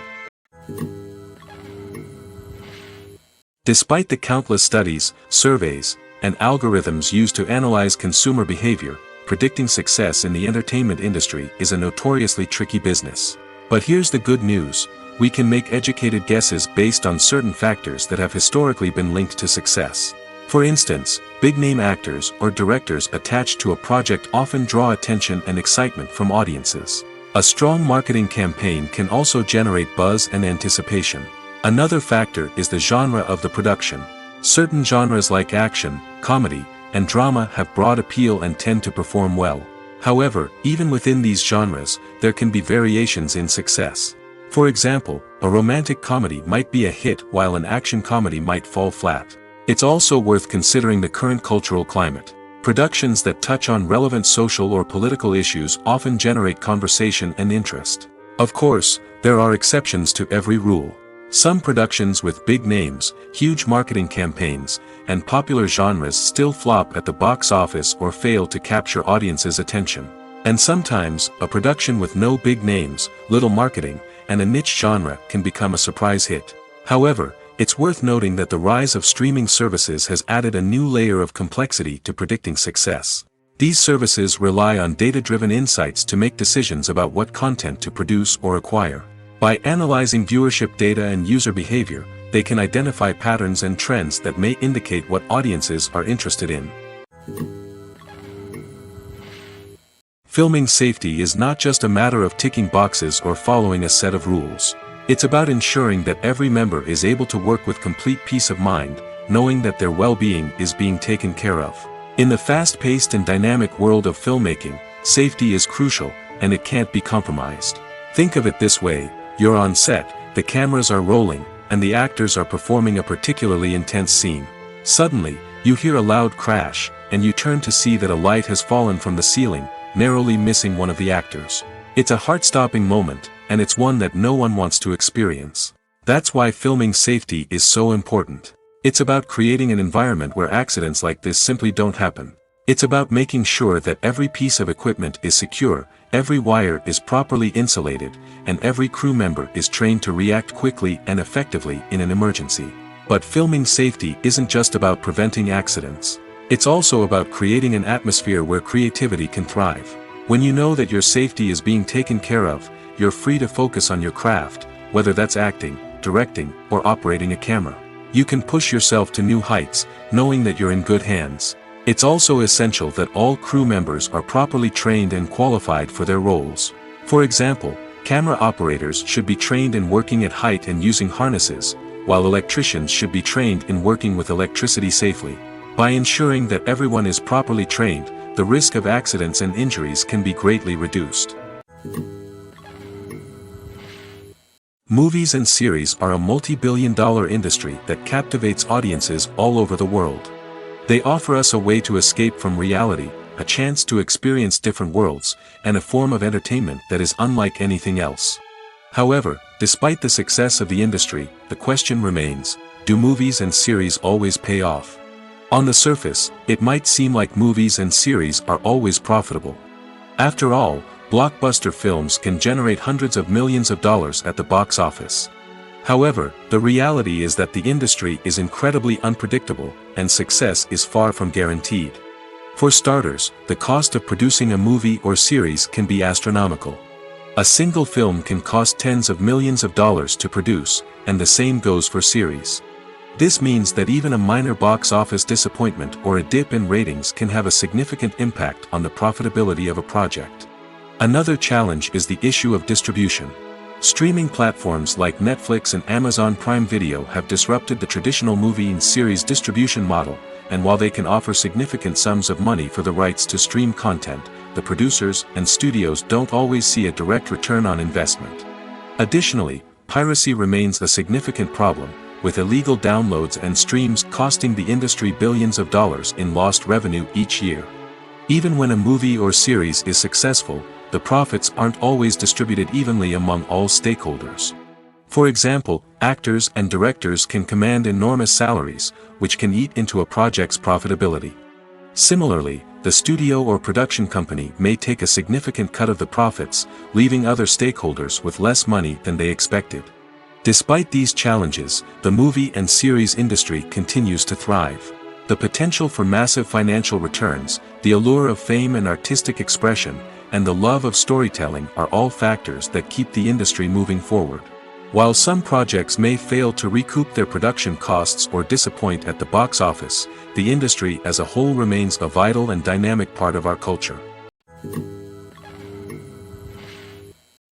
Despite the countless studies, surveys, and algorithms used to analyze consumer behavior, predicting success in the entertainment industry is a notoriously tricky business. But here's the good news: we can make educated guesses based on certain factors that have historically been linked to success. For instance, big-name actors or directors attached to a project often draw attention and excitement from audiences. A strong marketing campaign can also generate buzz and anticipation. Another factor is the genre of the production. Certain genres like action, comedy, and drama have broad appeal and tend to perform well. However, even within these genres, there can be variations in success. For example, a romantic comedy might be a hit while an action comedy might fall flat. It's also worth considering the current cultural climate. Productions that touch on relevant social or political issues often generate conversation and interest. Of course, there are exceptions to every rule. Some productions with big names, huge marketing campaigns, and popular genres still flop at the box office or fail to capture audiences' attention. And sometimes, a production with no big names, little marketing, and a niche genre can become a surprise hit. However, it's worth noting that the rise of streaming services has added a new layer of complexity to predicting success. These services rely on data-driven insights to make decisions about what content to produce or acquire. By analyzing viewership data and user behavior, they can identify patterns and trends that may indicate what audiences are interested in. Filming safety is not just a matter of ticking boxes or following a set of rules. It's about ensuring that every member is able to work with complete peace of mind, knowing that their well-being is being taken care of. In the fast-paced and dynamic world of filmmaking, safety is crucial, and it can't be compromised. Think of it this way: you're on set, the cameras are rolling, and the actors are performing a particularly intense scene. Suddenly, you hear a loud crash, and you turn to see that a light has fallen from the ceiling, narrowly missing one of the actors. It's a heart-stopping moment, and it's one that no one wants to experience. That's why filming safety is so important. It's about creating an environment where accidents like this simply don't happen. It's about making sure that every piece of equipment is secure, every wire is properly insulated, and every crew member is trained to react quickly and effectively in an emergency. But filming safety isn't just about preventing accidents. It's also about creating an atmosphere where creativity can thrive. When you know that your safety is being taken care of, you're free to focus on your craft, whether that's acting, directing, or operating a camera. You can push yourself to new heights, knowing that you're in good hands. It's also essential that all crew members are properly trained and qualified for their roles. For example, camera operators should be trained in working at height and using harnesses, while electricians should be trained in working with electricity safely. By ensuring that everyone is properly trained, the risk of accidents and injuries can be greatly reduced. Movies and series are a multi-billion-dollar industry that captivates audiences all over the world. They offer us a way to escape from reality, a chance to experience different worlds, and a form of entertainment that is unlike anything else. However, despite the success of the industry, the question remains: do movies and series always pay off? On the surface, it might seem like movies and series are always profitable. After all, blockbuster films can generate hundreds of millions of dollars at the box office. However, the reality is that the industry is incredibly unpredictable, and success is far from guaranteed. For starters, the cost of producing a movie or series can be astronomical. A single film can cost tens of millions of dollars to produce, and the same goes for series. This means that even a minor box office disappointment or a dip in ratings can have a significant impact on the profitability of a project. Another challenge is the issue of distribution. Streaming platforms like Netflix and Amazon Prime Video have disrupted the traditional movie and series distribution model, and while they can offer significant sums of money for the rights to stream content, the producers and studios don't always see a direct return on investment. Additionally, piracy remains a significant problem, with illegal downloads and streams costing the industry billions of dollars in lost revenue each year. Even when a movie or series is successful, the profits aren't always distributed evenly among all stakeholders. For example, actors and directors can command enormous salaries, which can eat into a project's profitability. Similarly, the studio or production company may take a significant cut of the profits, leaving other stakeholders with less money than they expected. Despite these challenges, the movie and series industry continues to thrive. The potential for massive financial returns, the allure of fame and artistic expression, and the love of storytelling are all factors that keep the industry moving forward. While some projects may fail to recoup their production costs or disappoint at the box office, the industry as a whole remains a vital and dynamic part of our culture.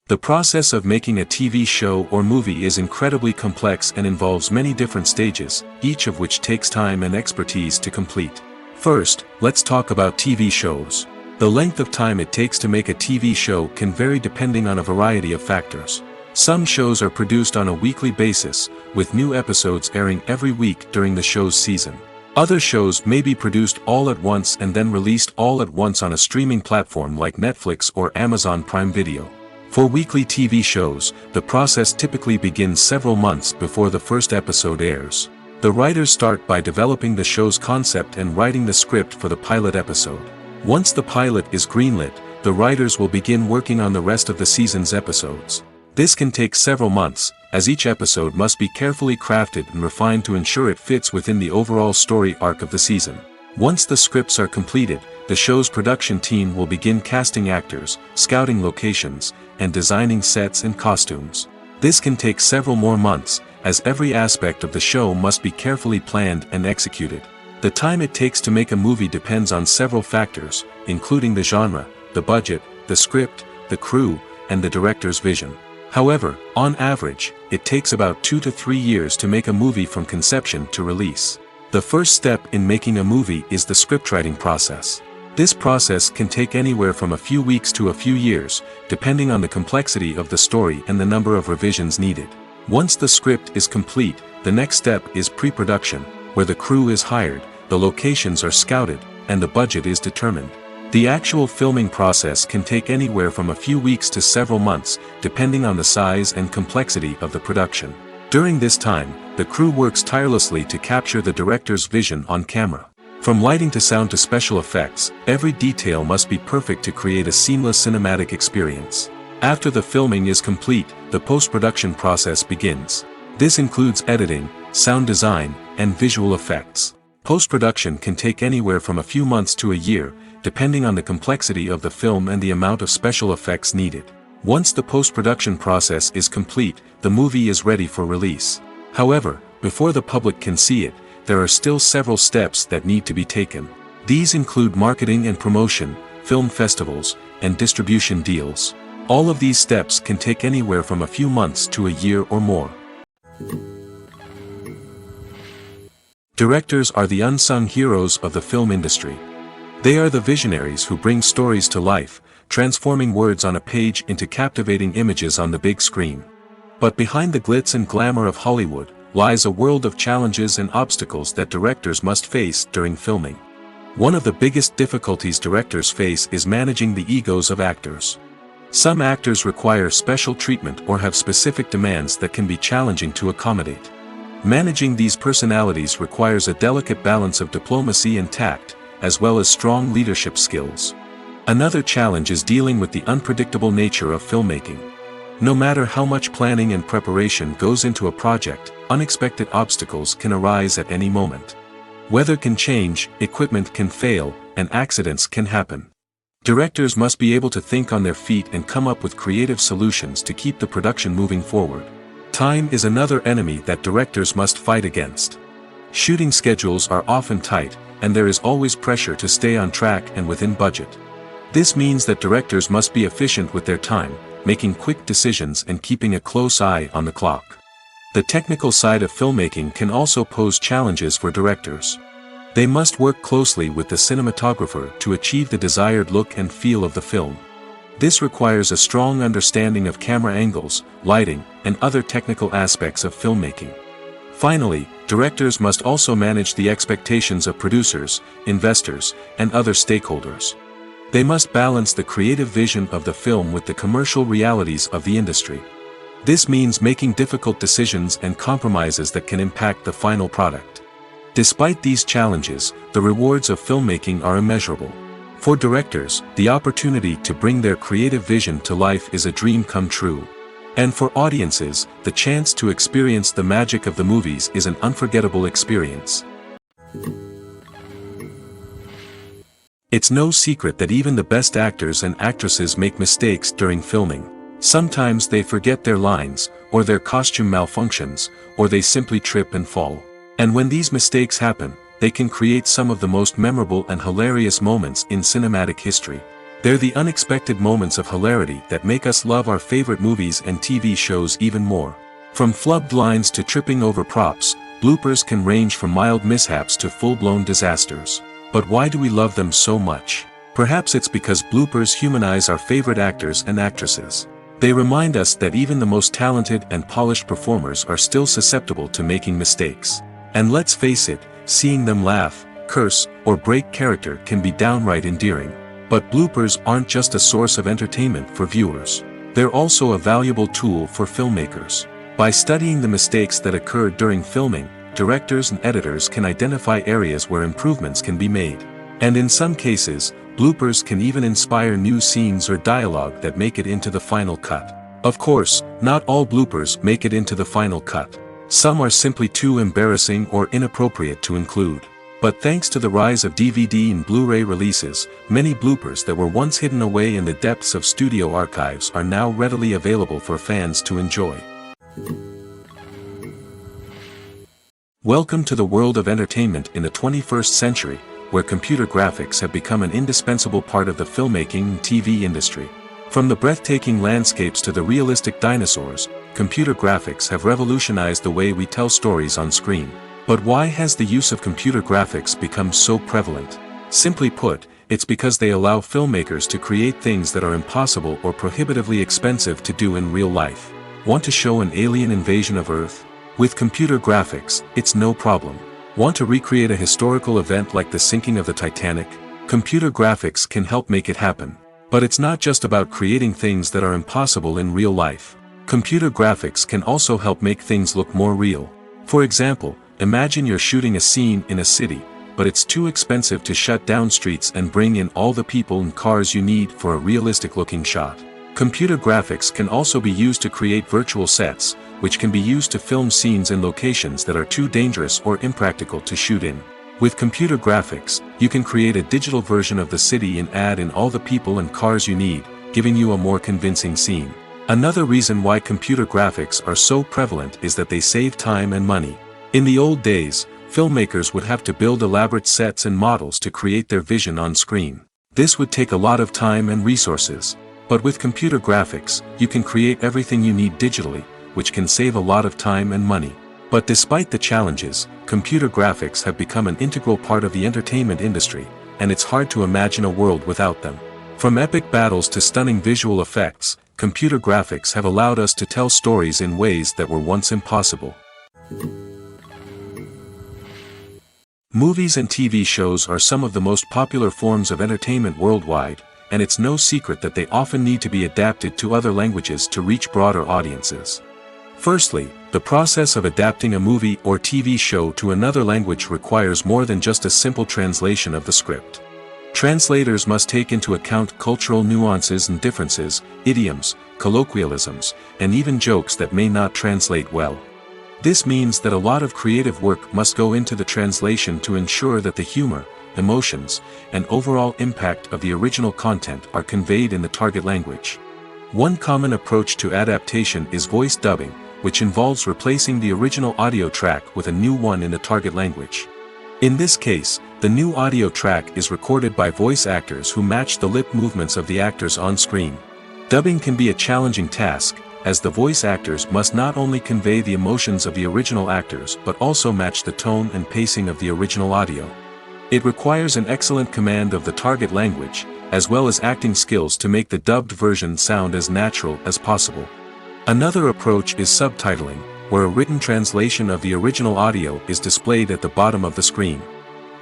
The process of making a TV show or movie is incredibly complex and involves many different stages, each of which takes time and expertise to complete. First, let's talk about TV shows. The length of time it takes to make a TV show can vary depending on a variety of factors. Some shows are produced on a weekly basis, with new episodes airing every week during the show's season. Other shows may be produced all at once and then released all at once on a streaming platform like Netflix or Amazon Prime Video. For weekly TV shows, the process typically begins several months before the first episode airs. The writers start by developing the show's concept and writing the script for the pilot episode. Once the pilot is greenlit, the writers will begin working on the rest of the season's episodes. This can take several months, as each episode must be carefully crafted and refined to ensure it fits within the overall story arc of the season. Once the scripts are completed, the show's production team will begin casting actors, scouting locations, and designing sets and costumes. This can take several more months, as every aspect of the show must be carefully planned and executed. The time it takes to make a movie depends on several factors, including the genre, the budget, the script, the crew, and the director's vision. However, on average, it takes about 2 to 3 years to make a movie from conception to release. The first step in making a movie is the scriptwriting process. This process can take anywhere from a few weeks to a few years, depending on the complexity of the story and the number of revisions needed. Once the script is complete, the next step is pre-production, where the crew is hired, the locations are scouted, and the budget is determined. The actual filming process can take anywhere from a few weeks to several months, depending on the size and complexity of the production. During this time, the crew works tirelessly to capture the director's vision on camera. From lighting to sound to special effects, every detail must be perfect to create a seamless cinematic experience. After the filming is complete, the post-production process begins. This includes editing, sound design, and visual effects. Post-production can take anywhere from a few months to a year, depending on the complexity of the film and the amount of special effects needed. Once the post-production process is complete, the movie is ready for release. However, before the public can see it, there are still several steps that need to be taken. These include marketing and promotion, film festivals, and distribution deals. All of these steps can take anywhere from a few months to a year or more. Directors are the unsung heroes of the film industry. They are the visionaries who bring stories to life, transforming words on a page into captivating images on the big screen. But behind the glitz and glamour of Hollywood, lies a world of challenges and obstacles that directors must face during filming. One of the biggest difficulties directors face is managing the egos of actors. Some actors require special treatment or have specific demands that can be challenging to accommodate. Managing these personalities requires a delicate balance of diplomacy and tact, as well as strong leadership skills. Another challenge is dealing with the unpredictable nature of filmmaking. No matter how much planning and preparation goes into a project, unexpected obstacles can arise at any moment. Weather can change, equipment can fail, and accidents can happen. Directors must be able to think on their feet and come up with creative solutions to keep the production moving forward. Time is another enemy that directors must fight against. Shooting schedules are often tight, and there is always pressure to stay on track and within budget. This means that directors must be efficient with their time, making quick decisions and keeping a close eye on the clock. The technical side of filmmaking can also pose challenges for directors. They must work closely with the cinematographer to achieve the desired look and feel of the film. This requires a strong understanding of camera angles, lighting, and other technical aspects of filmmaking. Finally, directors must also manage the expectations of producers, investors, and other stakeholders. They must balance the creative vision of the film with the commercial realities of the industry. This means making difficult decisions and compromises that can impact the final product. Despite these challenges, the rewards of filmmaking are immeasurable. For directors, the opportunity to bring their creative vision to life is a dream come true. And for audiences, the chance to experience the magic of the movies is an unforgettable experience. It's no secret that even the best actors and actresses make mistakes during filming. Sometimes they forget their lines, or their costume malfunctions, or they simply trip and fall. And when these mistakes happen, they can create some of the most memorable and hilarious moments in cinematic history. They're the unexpected moments of hilarity that make us love our favorite movies and TV shows even more. From flubbed lines to tripping over props, bloopers can range from mild mishaps to full-blown disasters. But why do we love them so much? Perhaps it's because bloopers humanize our favorite actors and actresses. They remind us that even the most talented and polished performers are still susceptible to making mistakes. And let's face it, seeing them laugh, curse, or break character can be downright endearing. But bloopers aren't just a source of entertainment for viewers. They're also a valuable tool for filmmakers. By studying the mistakes that occur during filming, directors and editors can identify areas where improvements can be made. And in some cases, bloopers can even inspire new scenes or dialogue that make it into the final cut. Of course, not all bloopers make it into the final cut. Some are simply too embarrassing or inappropriate to include. But thanks to the rise of DVD and Blu-ray releases, many bloopers that were once hidden away in the depths of studio archives are now readily available for fans to enjoy. Welcome to the world of entertainment in the 21st century, where computer graphics have become an indispensable part of the filmmaking and TV industry. From the breathtaking landscapes to the realistic dinosaurs, computer graphics have revolutionized the way we tell stories on screen. But why has the use of computer graphics become so prevalent? Simply put, it's because they allow filmmakers to create things that are impossible or prohibitively expensive to do in real life. Want to show an alien invasion of Earth? With computer graphics, it's no problem. Want to recreate a historical event like the sinking of the Titanic? Computer graphics can help make it happen. But it's not just about creating things that are impossible in real life. Computer graphics can also help make things look more real. For example, imagine you're shooting a scene in a city, but it's too expensive to shut down streets and bring in all the people and cars you need for a realistic-looking shot. Computer graphics can also be used to create virtual sets, which can be used to film scenes in locations that are too dangerous or impractical to shoot in. With computer graphics, you can create a digital version of the city and add in all the people and cars you need, giving you a more convincing scene. Another reason why computer graphics are so prevalent is that they save time and money. In the old days, filmmakers would have to build elaborate sets and models to create their vision on screen. This would take a lot of time and resources. But with computer graphics, you can create everything you need digitally, which can save a lot of time and money. But despite the challenges, computer graphics have become an integral part of the entertainment industry, and it's hard to imagine a world without them. From epic battles to stunning visual effects, computer graphics have allowed us to tell stories in ways that were once impossible. Movies and TV shows are some of the most popular forms of entertainment worldwide, and it's no secret that they often need to be adapted to other languages to reach broader audiences. Firstly, the process of adapting a movie or TV show to another language requires more than just a simple translation of the script. Translators must take into account cultural nuances and differences, idioms, colloquialisms, and even jokes that may not translate well. This means that a lot of creative work must go into the translation to ensure that the humor, emotions, and overall impact of the original content are conveyed in the target language. One common approach to adaptation is voice dubbing, which involves replacing the original audio track with a new one in the target language. In this case, the new audio track is recorded by voice actors who match the lip movements of the actors on screen. Dubbing can be a challenging task, as the voice actors must not only convey the emotions of the original actors but also match the tone and pacing of the original audio. It requires an excellent command of the target language, as well as acting skills to make the dubbed version sound as natural as possible. Another approach is subtitling, where a written translation of the original audio is displayed at the bottom of the screen.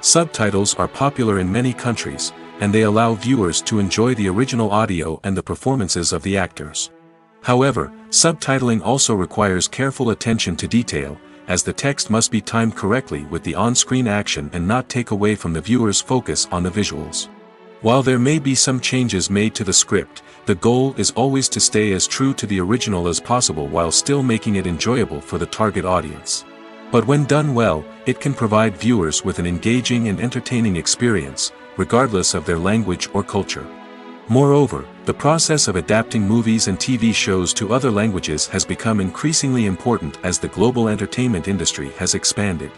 Subtitles are popular in many countries, and they allow viewers to enjoy the original audio and the performances of the actors. However, subtitling also requires careful attention to detail, as the text must be timed correctly with the on-screen action and not take away from the viewer's focus on the visuals. While there may be some changes made to the script, the goal is always to stay as true to the original as possible while still making it enjoyable for the target audience. But when done well, it can provide viewers with an engaging and entertaining experience, regardless of their language or culture. Moreover, the process of adapting movies and TV shows to other languages has become increasingly important as the global entertainment industry has expanded.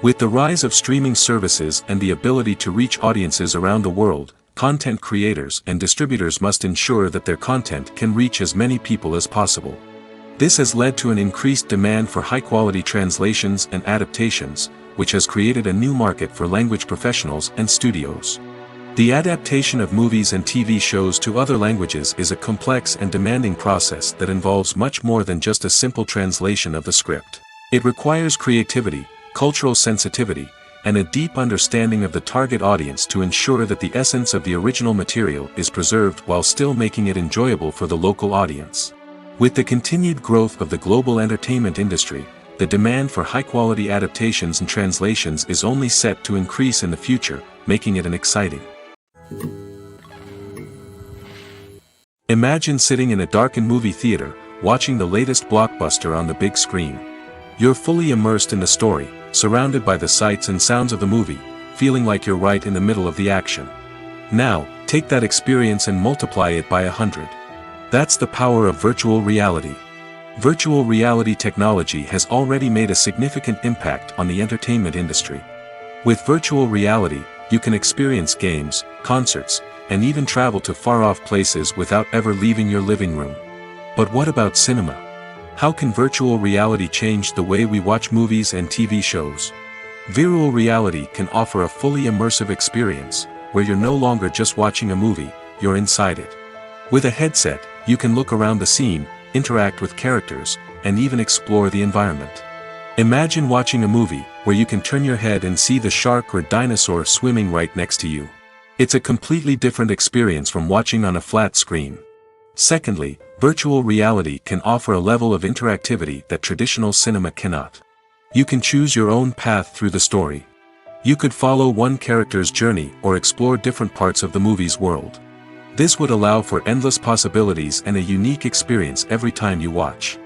With the rise of streaming services and the ability to reach audiences around the world, content creators and distributors must ensure that their content can reach as many people as possible. This has led to an increased demand for high-quality translations and adaptations, which has created a new market for language professionals and studios. The adaptation of movies and TV shows to other languages is a complex and demanding process that involves much more than just a simple translation of the script. It requires creativity, cultural sensitivity, and a deep understanding of the target audience to ensure that the essence of the original material is preserved while still making it enjoyable for the local audience. With the continued growth of the global entertainment industry, the demand for high-quality adaptations and translations is only set to increase in the future, making it an exciting. Imagine sitting in a darkened movie theater, watching the latest blockbuster on the big screen. You're fully immersed in the story, surrounded by the sights and sounds of the movie, feeling like you're right in the middle of the action. Now, take that experience and multiply it by 100. That's the power of virtual reality. Virtual reality technology has already made a significant impact on the entertainment industry. With virtual reality, you can experience games, concerts, and even travel to far-off places without ever leaving your living room. But what about cinema? How can virtual reality change the way we watch movies and TV shows? Virtual reality can offer a fully immersive experience, where you're no longer just watching a movie, you're inside it. With a headset, you can look around the scene, interact with characters, and even explore the environment. Imagine watching a movie, where you can turn your head and see the shark or dinosaur swimming right next to you. It's a completely different experience from watching on a flat screen. Secondly, virtual reality can offer a level of interactivity that traditional cinema cannot. You can choose your own path through the story. You could follow one character's journey or explore different parts of the movie's world. This would allow for endless possibilities and a unique experience every time you watch.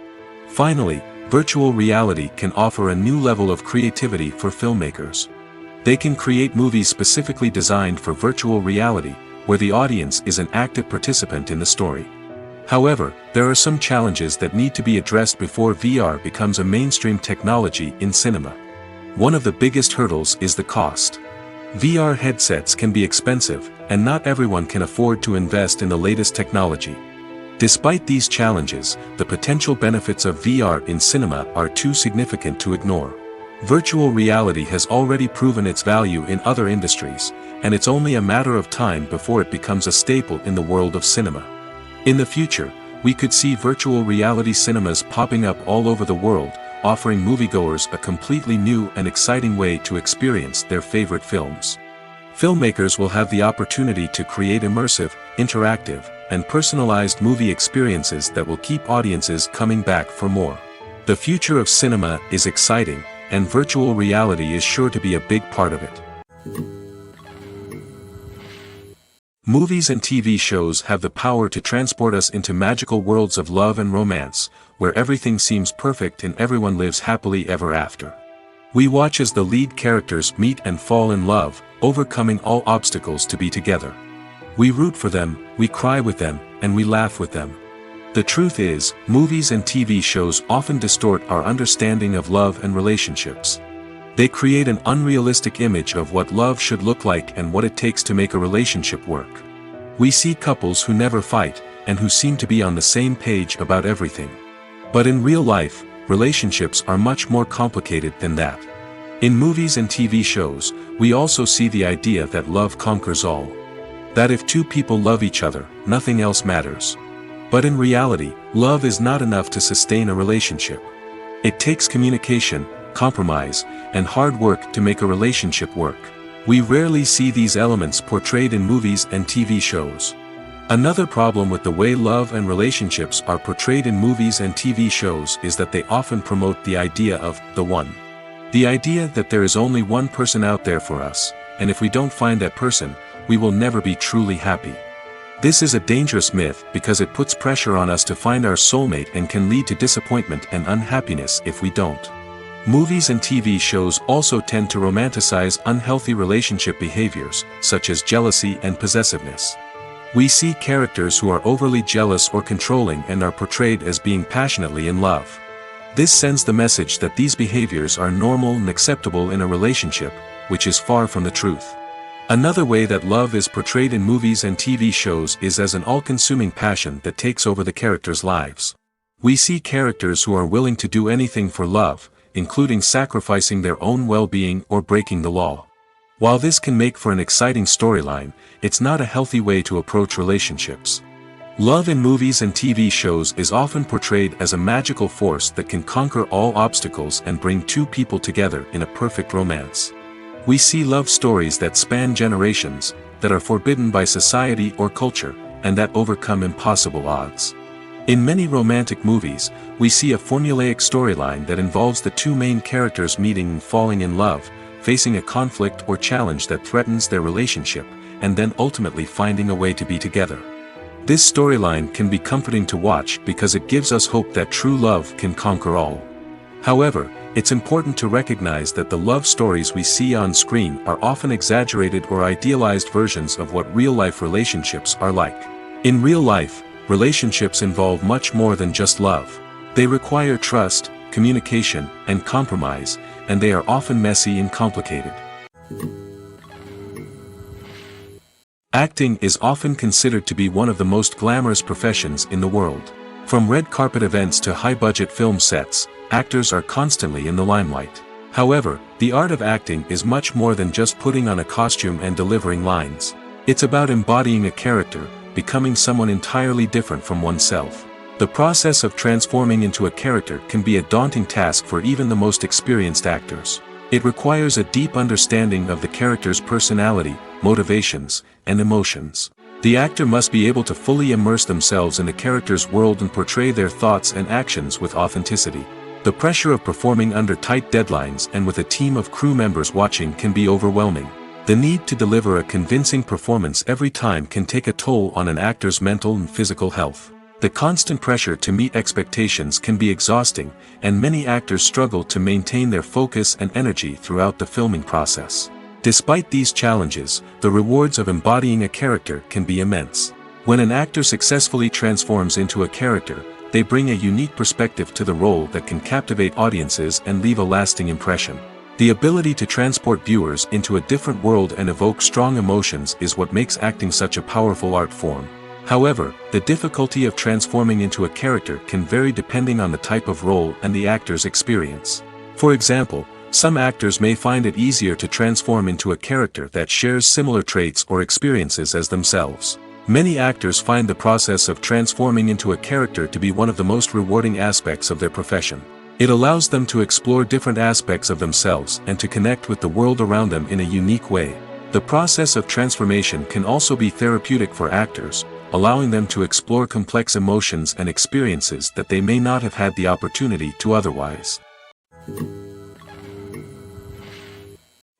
Finally, virtual reality can offer a new level of creativity for filmmakers. They can create movies specifically designed for virtual reality, where the audience is an active participant in the story. However, there are some challenges that need to be addressed before VR becomes a mainstream technology in cinema. One of the biggest hurdles is the cost. VR headsets can be expensive, and not everyone can afford to invest in the latest technology. Despite these challenges, the potential benefits of VR in cinema are too significant to ignore. Virtual reality has already proven its value in other industries, and it's only a matter of time before it becomes a staple in the world of cinema. In the future, we could see virtual reality cinemas popping up all over the world, offering moviegoers a completely new and exciting way to experience their favorite films. Filmmakers will have the opportunity to create immersive, interactive, and personalized movie experiences that will keep audiences coming back for more. The future of cinema is exciting, and virtual reality is sure to be a big part of it. Movies and TV shows have the power to transport us into magical worlds of love and romance, where everything seems perfect and everyone lives happily ever after. We watch as the lead characters meet and fall in love, overcoming all obstacles to be together. We root for them, we cry with them, and we laugh with them. The truth is, movies and TV shows often distort our understanding of love and relationships. They create an unrealistic image of what love should look like and what it takes to make a relationship work. We see couples who never fight, and who seem to be on the same page about everything. But in real life, relationships are much more complicated than that. In movies and TV shows, we also see the idea that love conquers all. That if two people love each other, nothing else matters. But in reality, love is not enough to sustain a relationship. It takes communication, compromise, and hard work to make a relationship work. We rarely see these elements portrayed in movies and TV shows. Another problem with the way love and relationships are portrayed in movies and TV shows is that they often promote the idea of the one. The idea that there is only one person out there for us, and if we don't find that person, we will never be truly happy. This is a dangerous myth because it puts pressure on us to find our soulmate and can lead to disappointment and unhappiness if we don't. Movies and TV shows also tend to romanticize unhealthy relationship behaviors, such as jealousy and possessiveness. We see characters who are overly jealous or controlling and are portrayed as being passionately in love. This sends the message that these behaviors are normal and acceptable in a relationship, which is far from the truth. Another way that love is portrayed in movies and TV shows is as an all-consuming passion that takes over the characters' lives. We see characters who are willing to do anything for love, including sacrificing their own well-being or breaking the law. While this can make for an exciting storyline, it's not a healthy way to approach relationships. Love in movies and TV shows is often portrayed as a magical force that can conquer all obstacles and bring two people together in a perfect romance. We see love stories that span generations, that are forbidden by society or culture, and that overcome impossible odds. In many romantic movies, we see a formulaic storyline that involves the two main characters meeting and falling in love, facing a conflict or challenge that threatens their relationship, and then ultimately finding a way to be together. This storyline can be comforting to watch because it gives us hope that true love can conquer all. However, it's important to recognize that the love stories we see on screen are often exaggerated or idealized versions of what real-life relationships are like. In real life, relationships involve much more than just love. They require trust, communication, and compromise, and they are often messy and complicated. Acting is often considered to be one of the most glamorous professions in the world. From red carpet events to high-budget film sets, actors are constantly in the limelight. However, the art of acting is much more than just putting on a costume and delivering lines. It's about embodying a character, becoming someone entirely different from oneself. The process of transforming into a character can be a daunting task for even the most experienced actors. It requires a deep understanding of the character's personality, motivations, and emotions. The actor must be able to fully immerse themselves in the character's world and portray their thoughts and actions with authenticity. The pressure of performing under tight deadlines and with a team of crew members watching can be overwhelming. The need to deliver a convincing performance every time can take a toll on an actor's mental and physical health. The constant pressure to meet expectations can be exhausting, and many actors struggle to maintain their focus and energy throughout the filming process. Despite these challenges, the rewards of embodying a character can be immense. When an actor successfully transforms into a character, they bring a unique perspective to the role that can captivate audiences and leave a lasting impression. The ability to transport viewers into a different world and evoke strong emotions is what makes acting such a powerful art form. However, the difficulty of transforming into a character can vary depending on the type of role and the actor's experience. For example, some actors may find it easier to transform into a character that shares similar traits or experiences as themselves. Many actors find the process of transforming into a character to be one of the most rewarding aspects of their profession. It allows them to explore different aspects of themselves and to connect with the world around them in a unique way. The process of transformation can also be therapeutic for actors, allowing them to explore complex emotions and experiences that they may not have had the opportunity to otherwise.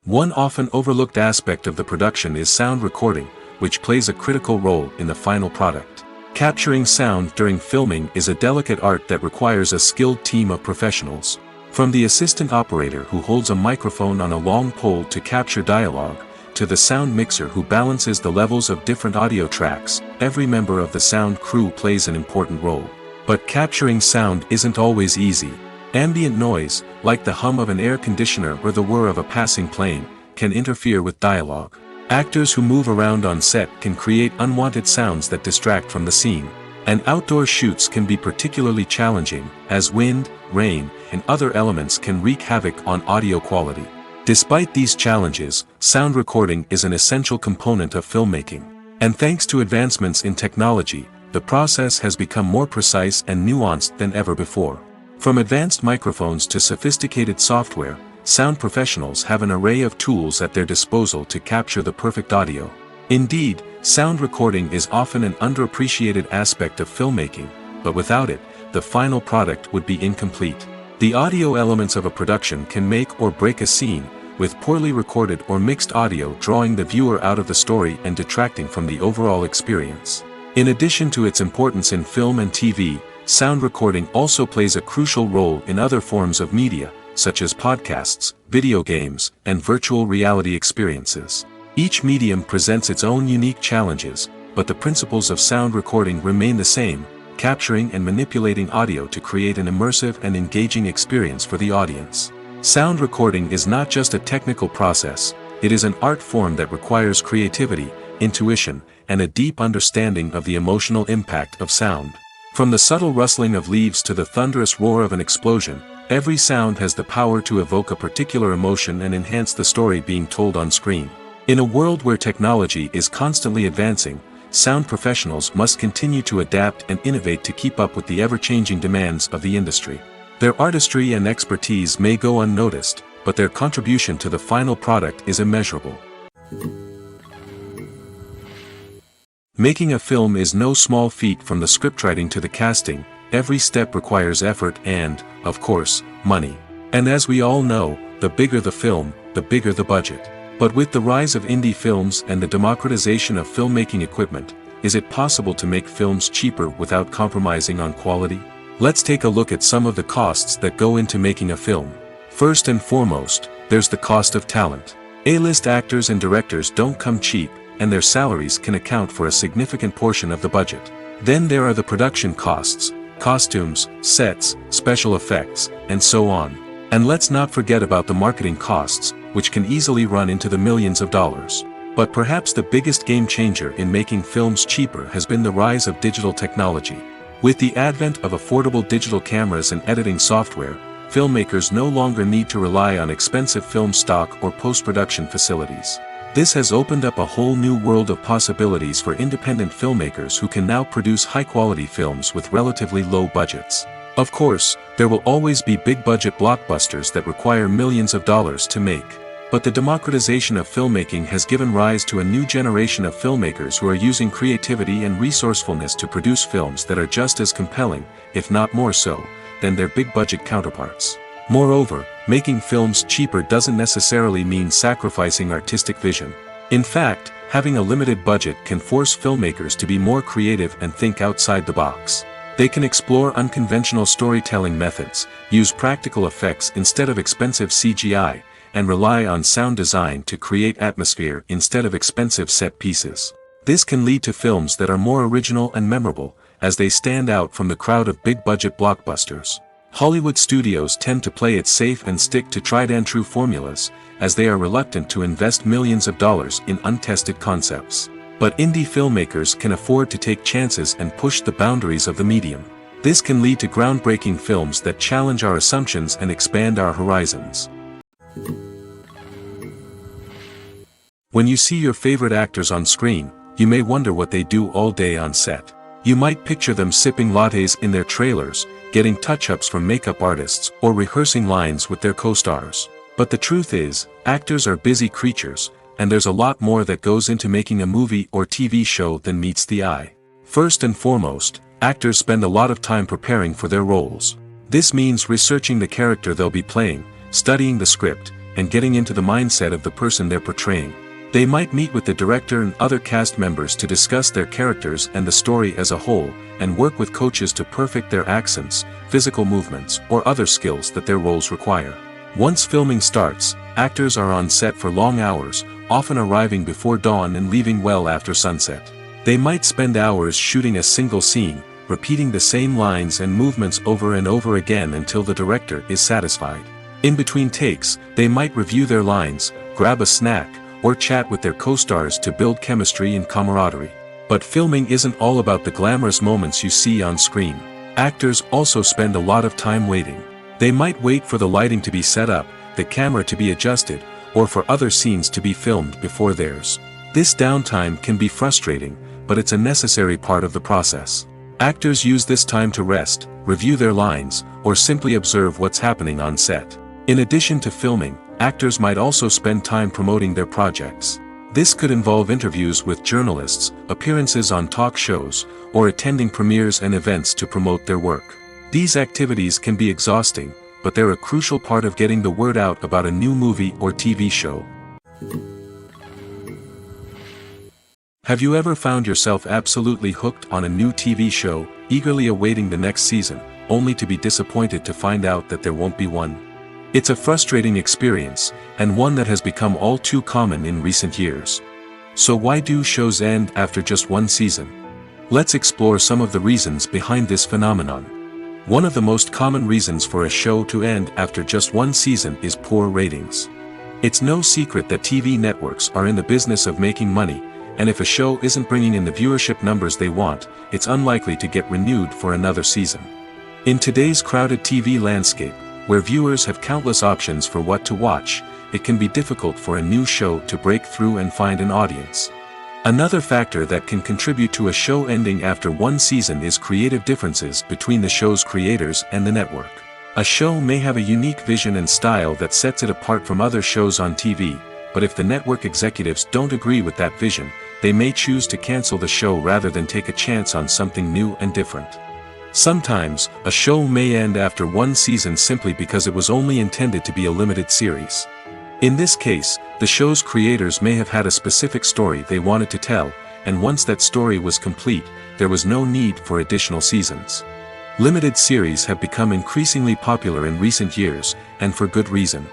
One often overlooked aspect of the production is sound recording, which plays a critical role in the final product. Capturing sound during filming is a delicate art that requires a skilled team of professionals. From the assistant operator who holds a microphone on a long pole to capture dialogue, to the sound mixer who balances the levels of different audio tracks, every member of the sound crew plays an important role. But capturing sound isn't always easy. Ambient noise, like the hum of an air conditioner or the whir of a passing plane, can interfere with dialogue. Actors who move around on set can create unwanted sounds that distract from the scene. And outdoor shoots can be particularly challenging, as wind, rain, and other elements can wreak havoc on audio quality. Despite these challenges, sound recording is an essential component of filmmaking. And thanks to advancements in technology, the process has become more precise and nuanced than ever before. From advanced microphones to sophisticated software, sound professionals have an array of tools at their disposal to capture the perfect audio. Indeed, sound recording is often an underappreciated aspect of filmmaking, but without it, the final product would be incomplete. The audio elements of a production can make or break a scene, with poorly recorded or mixed audio drawing the viewer out of the story and detracting from the overall experience. In addition to its importance in film and TV, sound recording also plays a crucial role in other forms of media, such as podcasts, video games, and virtual reality experiences. Each medium presents its own unique challenges, but the principles of sound recording remain the same, capturing and manipulating audio to create an immersive and engaging experience for the audience. Sound recording is not just a technical process, it is an art form that requires creativity, intuition, and a deep understanding of the emotional impact of sound. From the subtle rustling of leaves to the thunderous roar of an explosion, every sound has the power to evoke a particular emotion and enhance the story being told on screen. In a world where technology is constantly advancing, sound professionals must continue to adapt and innovate to keep up with the ever-changing demands of the industry. Their artistry and expertise may go unnoticed, but their contribution to the final product is immeasurable. Making a film is no small feat. From the scriptwriting to the casting, every step requires effort and, of course, money. And as we all know, the bigger the film, the bigger the budget. But with the rise of indie films and the democratization of filmmaking equipment, is it possible to make films cheaper without compromising on quality? Let's take a look at some of the costs that go into making a film. First and foremost, there's the cost of talent. A-list actors and directors don't come cheap, and their salaries can account for a significant portion of the budget. Then there are the production costs, costumes, sets, special effects, and so on. And let's not forget about the marketing costs, which can easily run into the millions of dollars. But perhaps the biggest game changer in making films cheaper has been the rise of digital technology. With the advent of affordable digital cameras and editing software, filmmakers no longer need to rely on expensive film stock or post-production facilities. This has opened up a whole new world of possibilities for independent filmmakers who can now produce high-quality films with relatively low budgets. Of course, there will always be big-budget blockbusters that require millions of dollars to make. But the democratization of filmmaking has given rise to a new generation of filmmakers who are using creativity and resourcefulness to produce films that are just as compelling, if not more so, than their big-budget counterparts. Moreover, making films cheaper doesn't necessarily mean sacrificing artistic vision. In fact, having a limited budget can force filmmakers to be more creative and think outside the box. They can explore unconventional storytelling methods, use practical effects instead of expensive CGI, and rely on sound design to create atmosphere instead of expensive set pieces. This can lead to films that are more original and memorable, as they stand out from the crowd of big-budget blockbusters. Hollywood studios tend to play it safe and stick to tried-and-true formulas, as they are reluctant to invest millions of dollars in untested concepts. But indie filmmakers can afford to take chances and push the boundaries of the medium. This can lead to groundbreaking films that challenge our assumptions and expand our horizons. When you see your favorite actors on screen, you may wonder what they do all day on set. You might picture them sipping lattes in their trailers, getting touch-ups from makeup artists, or rehearsing lines with their co-stars. But the truth is, actors are busy creatures, and there's a lot more that goes into making a movie or TV show than meets the eye. First and foremost, actors spend a lot of time preparing for their roles. This means researching the character they'll be playing, studying the script, and getting into the mindset of the person they're portraying. They might meet with the director and other cast members to discuss their characters and the story as a whole, and work with coaches to perfect their accents, physical movements, or other skills that their roles require. Once filming starts, actors are on set for long hours, often arriving before dawn and leaving well after sunset. They might spend hours shooting a single scene, repeating the same lines and movements over and over again until the director is satisfied. In between takes, they might review their lines, grab a snack, or chat with their co-stars to build chemistry and camaraderie. But filming isn't all about the glamorous moments you see on screen. Actors also spend a lot of time waiting. They might wait for the lighting to be set up, the camera to be adjusted, or for other scenes to be filmed before theirs. This downtime can be frustrating, but it's a necessary part of the process. Actors use this time to rest, review their lines, or simply observe what's happening on set. In addition to filming, actors might also spend time promoting their projects. This could involve interviews with journalists, appearances on talk shows, or attending premieres and events to promote their work. These activities can be exhausting, but they're a crucial part of getting the word out about a new movie or TV show. Have you ever found yourself absolutely hooked on a new TV show, eagerly awaiting the next season, only to be disappointed to find out that there won't be one? It's a frustrating experience, and one that has become all too common in recent years. So why do shows end after just one season? Let's explore some of the reasons behind this phenomenon. One of the most common reasons for a show to end after just one season is poor ratings. It's no secret that TV networks are in the business of making money, and if a show isn't bringing in the viewership numbers they want, it's unlikely to get renewed for another season. In today's crowded TV landscape, where viewers have countless options for what to watch, it can be difficult for a new show to break through and find an audience. Another factor that can contribute to a show ending after one season is creative differences between the show's creators and the network. A show may have a unique vision and style that sets it apart from other shows on TV, but if the network executives don't agree with that vision, they may choose to cancel the show rather than take a chance on something new and different. Sometimes, a show may end after one season simply because it was only intended to be a limited series. In this case, the show's creators may have had a specific story they wanted to tell, and once that story was complete, there was no need for additional seasons. Limited series have become increasingly popular in recent years, and for good reason.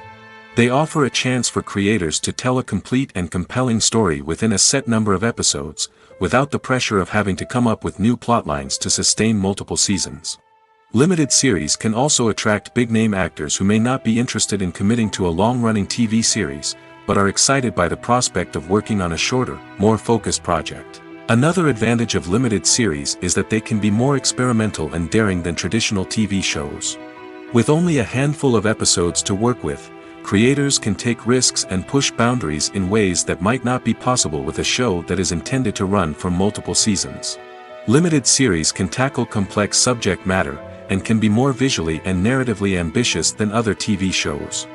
They offer a chance for creators to tell a complete and compelling story within a set number of episodes, without the pressure of having to come up with new plotlines to sustain multiple seasons. Limited series can also attract big-name actors who may not be interested in committing to a long-running TV series, but are excited by the prospect of working on a shorter, more focused project. Another advantage of limited series is that they can be more experimental and daring than traditional TV shows. With only a handful of episodes to work with, creators can take risks and push boundaries in ways that might not be possible with a show that is intended to run for multiple seasons. Limited series can tackle complex subject matter, and can be more visually and narratively ambitious than other TV shows.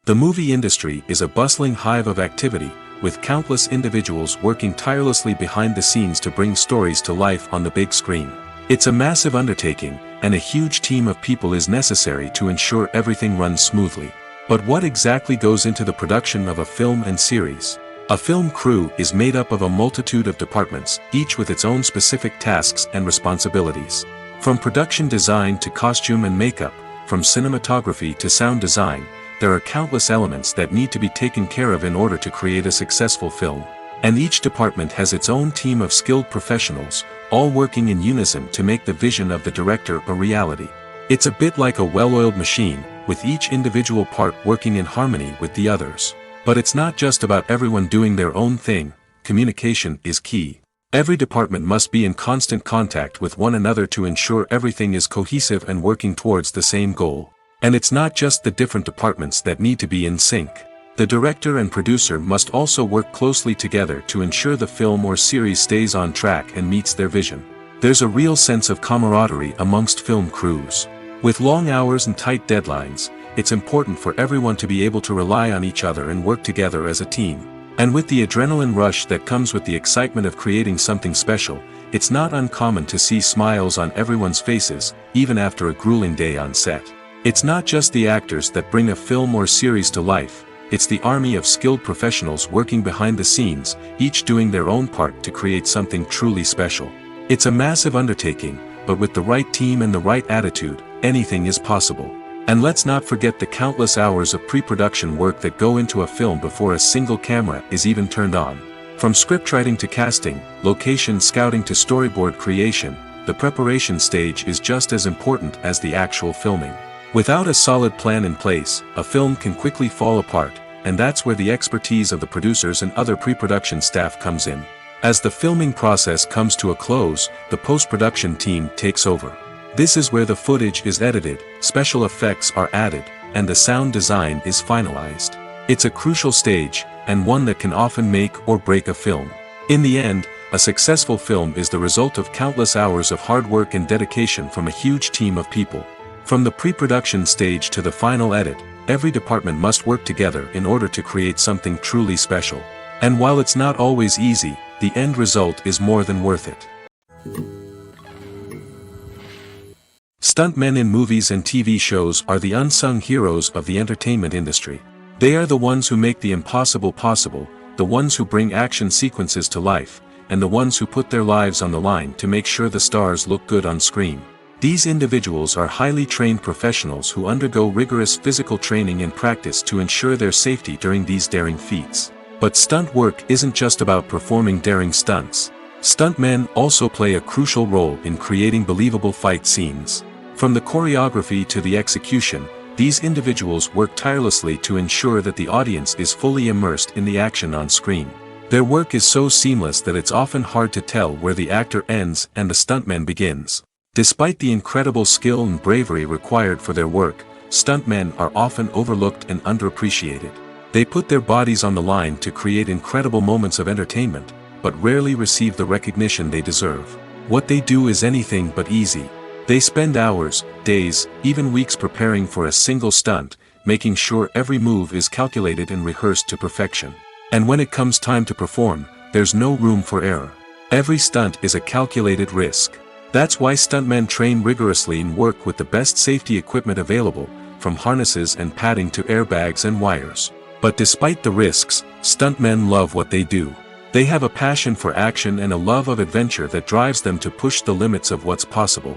The movie industry is a bustling hive of activity, with countless individuals working tirelessly behind the scenes to bring stories to life on the big screen. It's a massive undertaking, and a huge team of people is necessary to ensure everything runs smoothly. But what exactly goes into the production of a film and series? A film crew is made up of a multitude of departments, each with its own specific tasks and responsibilities. From production design to costume and makeup, from cinematography to sound design, there are countless elements that need to be taken care of in order to create a successful film. And each department has its own team of skilled professionals, all working in unison to make the vision of the director a reality. It's a bit like a well-oiled machine, with each individual part working in harmony with the others. But it's not just about everyone doing their own thing. Communication is key. Every department must be in constant contact with one another to ensure everything is cohesive and working towards the same goal. And it's not just the different departments that need to be in sync. The director and producer must also work closely together to ensure the film or series stays on track and meets their vision. There's a real sense of camaraderie amongst film crews. With long hours and tight deadlines, it's important for everyone to be able to rely on each other and work together as a team. And with the adrenaline rush that comes with the excitement of creating something special, it's not uncommon to see smiles on everyone's faces, even after a grueling day on set. It's not just the actors that bring a film or series to life, it's the army of skilled professionals working behind the scenes, each doing their own part to create something truly special. It's a massive undertaking, but with the right team and the right attitude, anything is possible. And let's not forget the countless hours of pre-production work that go into a film before a single camera is even turned on. From scriptwriting to casting, location scouting to storyboard creation, the preparation stage is just as important as the actual filming. Without a solid plan in place, a film can quickly fall apart, and that's where the expertise of the producers and other pre-production staff comes in. As the filming process comes to a close, the post-production team takes over. This is where the footage is edited, special effects are added, and the sound design is finalized. It's a crucial stage, and one that can often make or break a film. In the end, a successful film is the result of countless hours of hard work and dedication from a huge team of people. From the pre-production stage to the final edit, every department must work together in order to create something truly special. And while it's not always easy, the end result is more than worth it. Stuntmen in movies and TV shows are the unsung heroes of the entertainment industry. They are the ones who make the impossible possible, the ones who bring action sequences to life, and the ones who put their lives on the line to make sure the stars look good on screen. These individuals are highly trained professionals who undergo rigorous physical training and practice to ensure their safety during these daring feats. But stunt work isn't just about performing daring stunts. Stuntmen also play a crucial role in creating believable fight scenes. From the choreography to the execution, these individuals work tirelessly to ensure that the audience is fully immersed in the action on screen. Their work is so seamless that it's often hard to tell where the actor ends and the stuntman begins. Despite the incredible skill and bravery required for their work, stuntmen are often overlooked and underappreciated. They put their bodies on the line to create incredible moments of entertainment, but rarely receive the recognition they deserve. What they do is anything but easy. They spend hours, days, even weeks preparing for a single stunt, making sure every move is calculated and rehearsed to perfection. And when it comes time to perform, there's no room for error. Every stunt is a calculated risk. That's why stuntmen train rigorously and work with the best safety equipment available, from harnesses and padding to airbags and wires. But despite the risks, stuntmen love what they do. They have a passion for action and a love of adventure that drives them to push the limits of what's possible.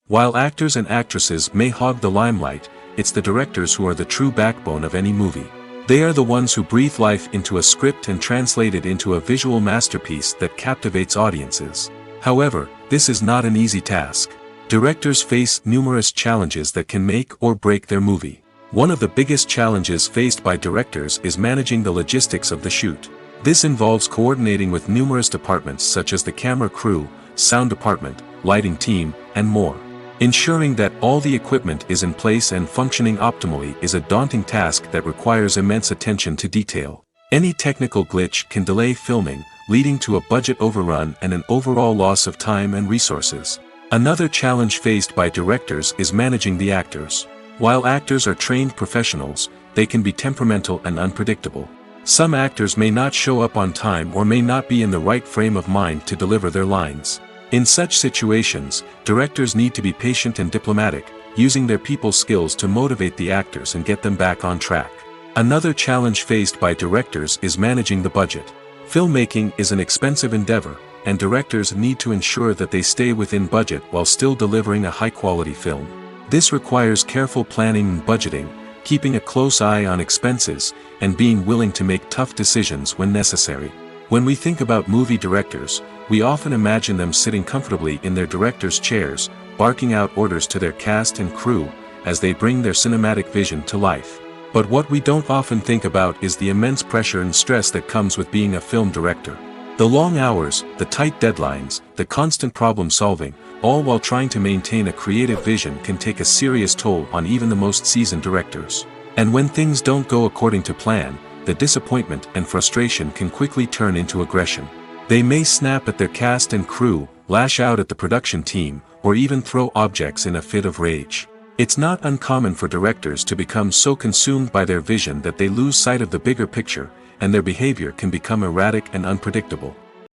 While actors and actresses may hog the limelight, it's the directors who are the true backbone of any movie. They are the ones who breathe life into a script and translate it into a visual masterpiece that captivates audiences. However, this is not an easy task. Directors face numerous challenges that can make or break their movie. One of the biggest challenges faced by directors is managing the logistics of the shoot. This involves coordinating with numerous departments such as the camera crew, sound department, lighting team, and more. Ensuring that all the equipment is in place and functioning optimally is a daunting task that requires immense attention to detail. Any technical glitch can delay filming, leading to a budget overrun and an overall loss of time and resources. Another challenge faced by directors is managing the actors. While actors are trained professionals, they can be temperamental and unpredictable. Some actors may not show up on time or may not be in the right frame of mind to deliver their lines. In such situations, directors need to be patient and diplomatic, using their people skills to motivate the actors and get them back on track. Another challenge faced by directors is managing the budget. Filmmaking is an expensive endeavor, and directors need to ensure that they stay within budget while still delivering a high-quality film. This requires careful planning and budgeting, keeping a close eye on expenses, and being willing to make tough decisions when necessary. When we think about movie directors, we often imagine them sitting comfortably in their director's chairs, barking out orders to their cast and crew, as they bring their cinematic vision to life. But what we don't often think about is the immense pressure and stress that comes with being a film director. The long hours, the tight deadlines, the constant problem solving, all while trying to maintain a creative vision can take a serious toll on even the most seasoned directors. And when things don't go according to plan, the disappointment and frustration can quickly turn into aggression. They may snap at their cast and crew, lash out at the production team, or even throw objects in a fit of rage. It's not uncommon for directors to become so consumed by their vision that they lose sight of the bigger picture, and their behavior can become erratic and unpredictable.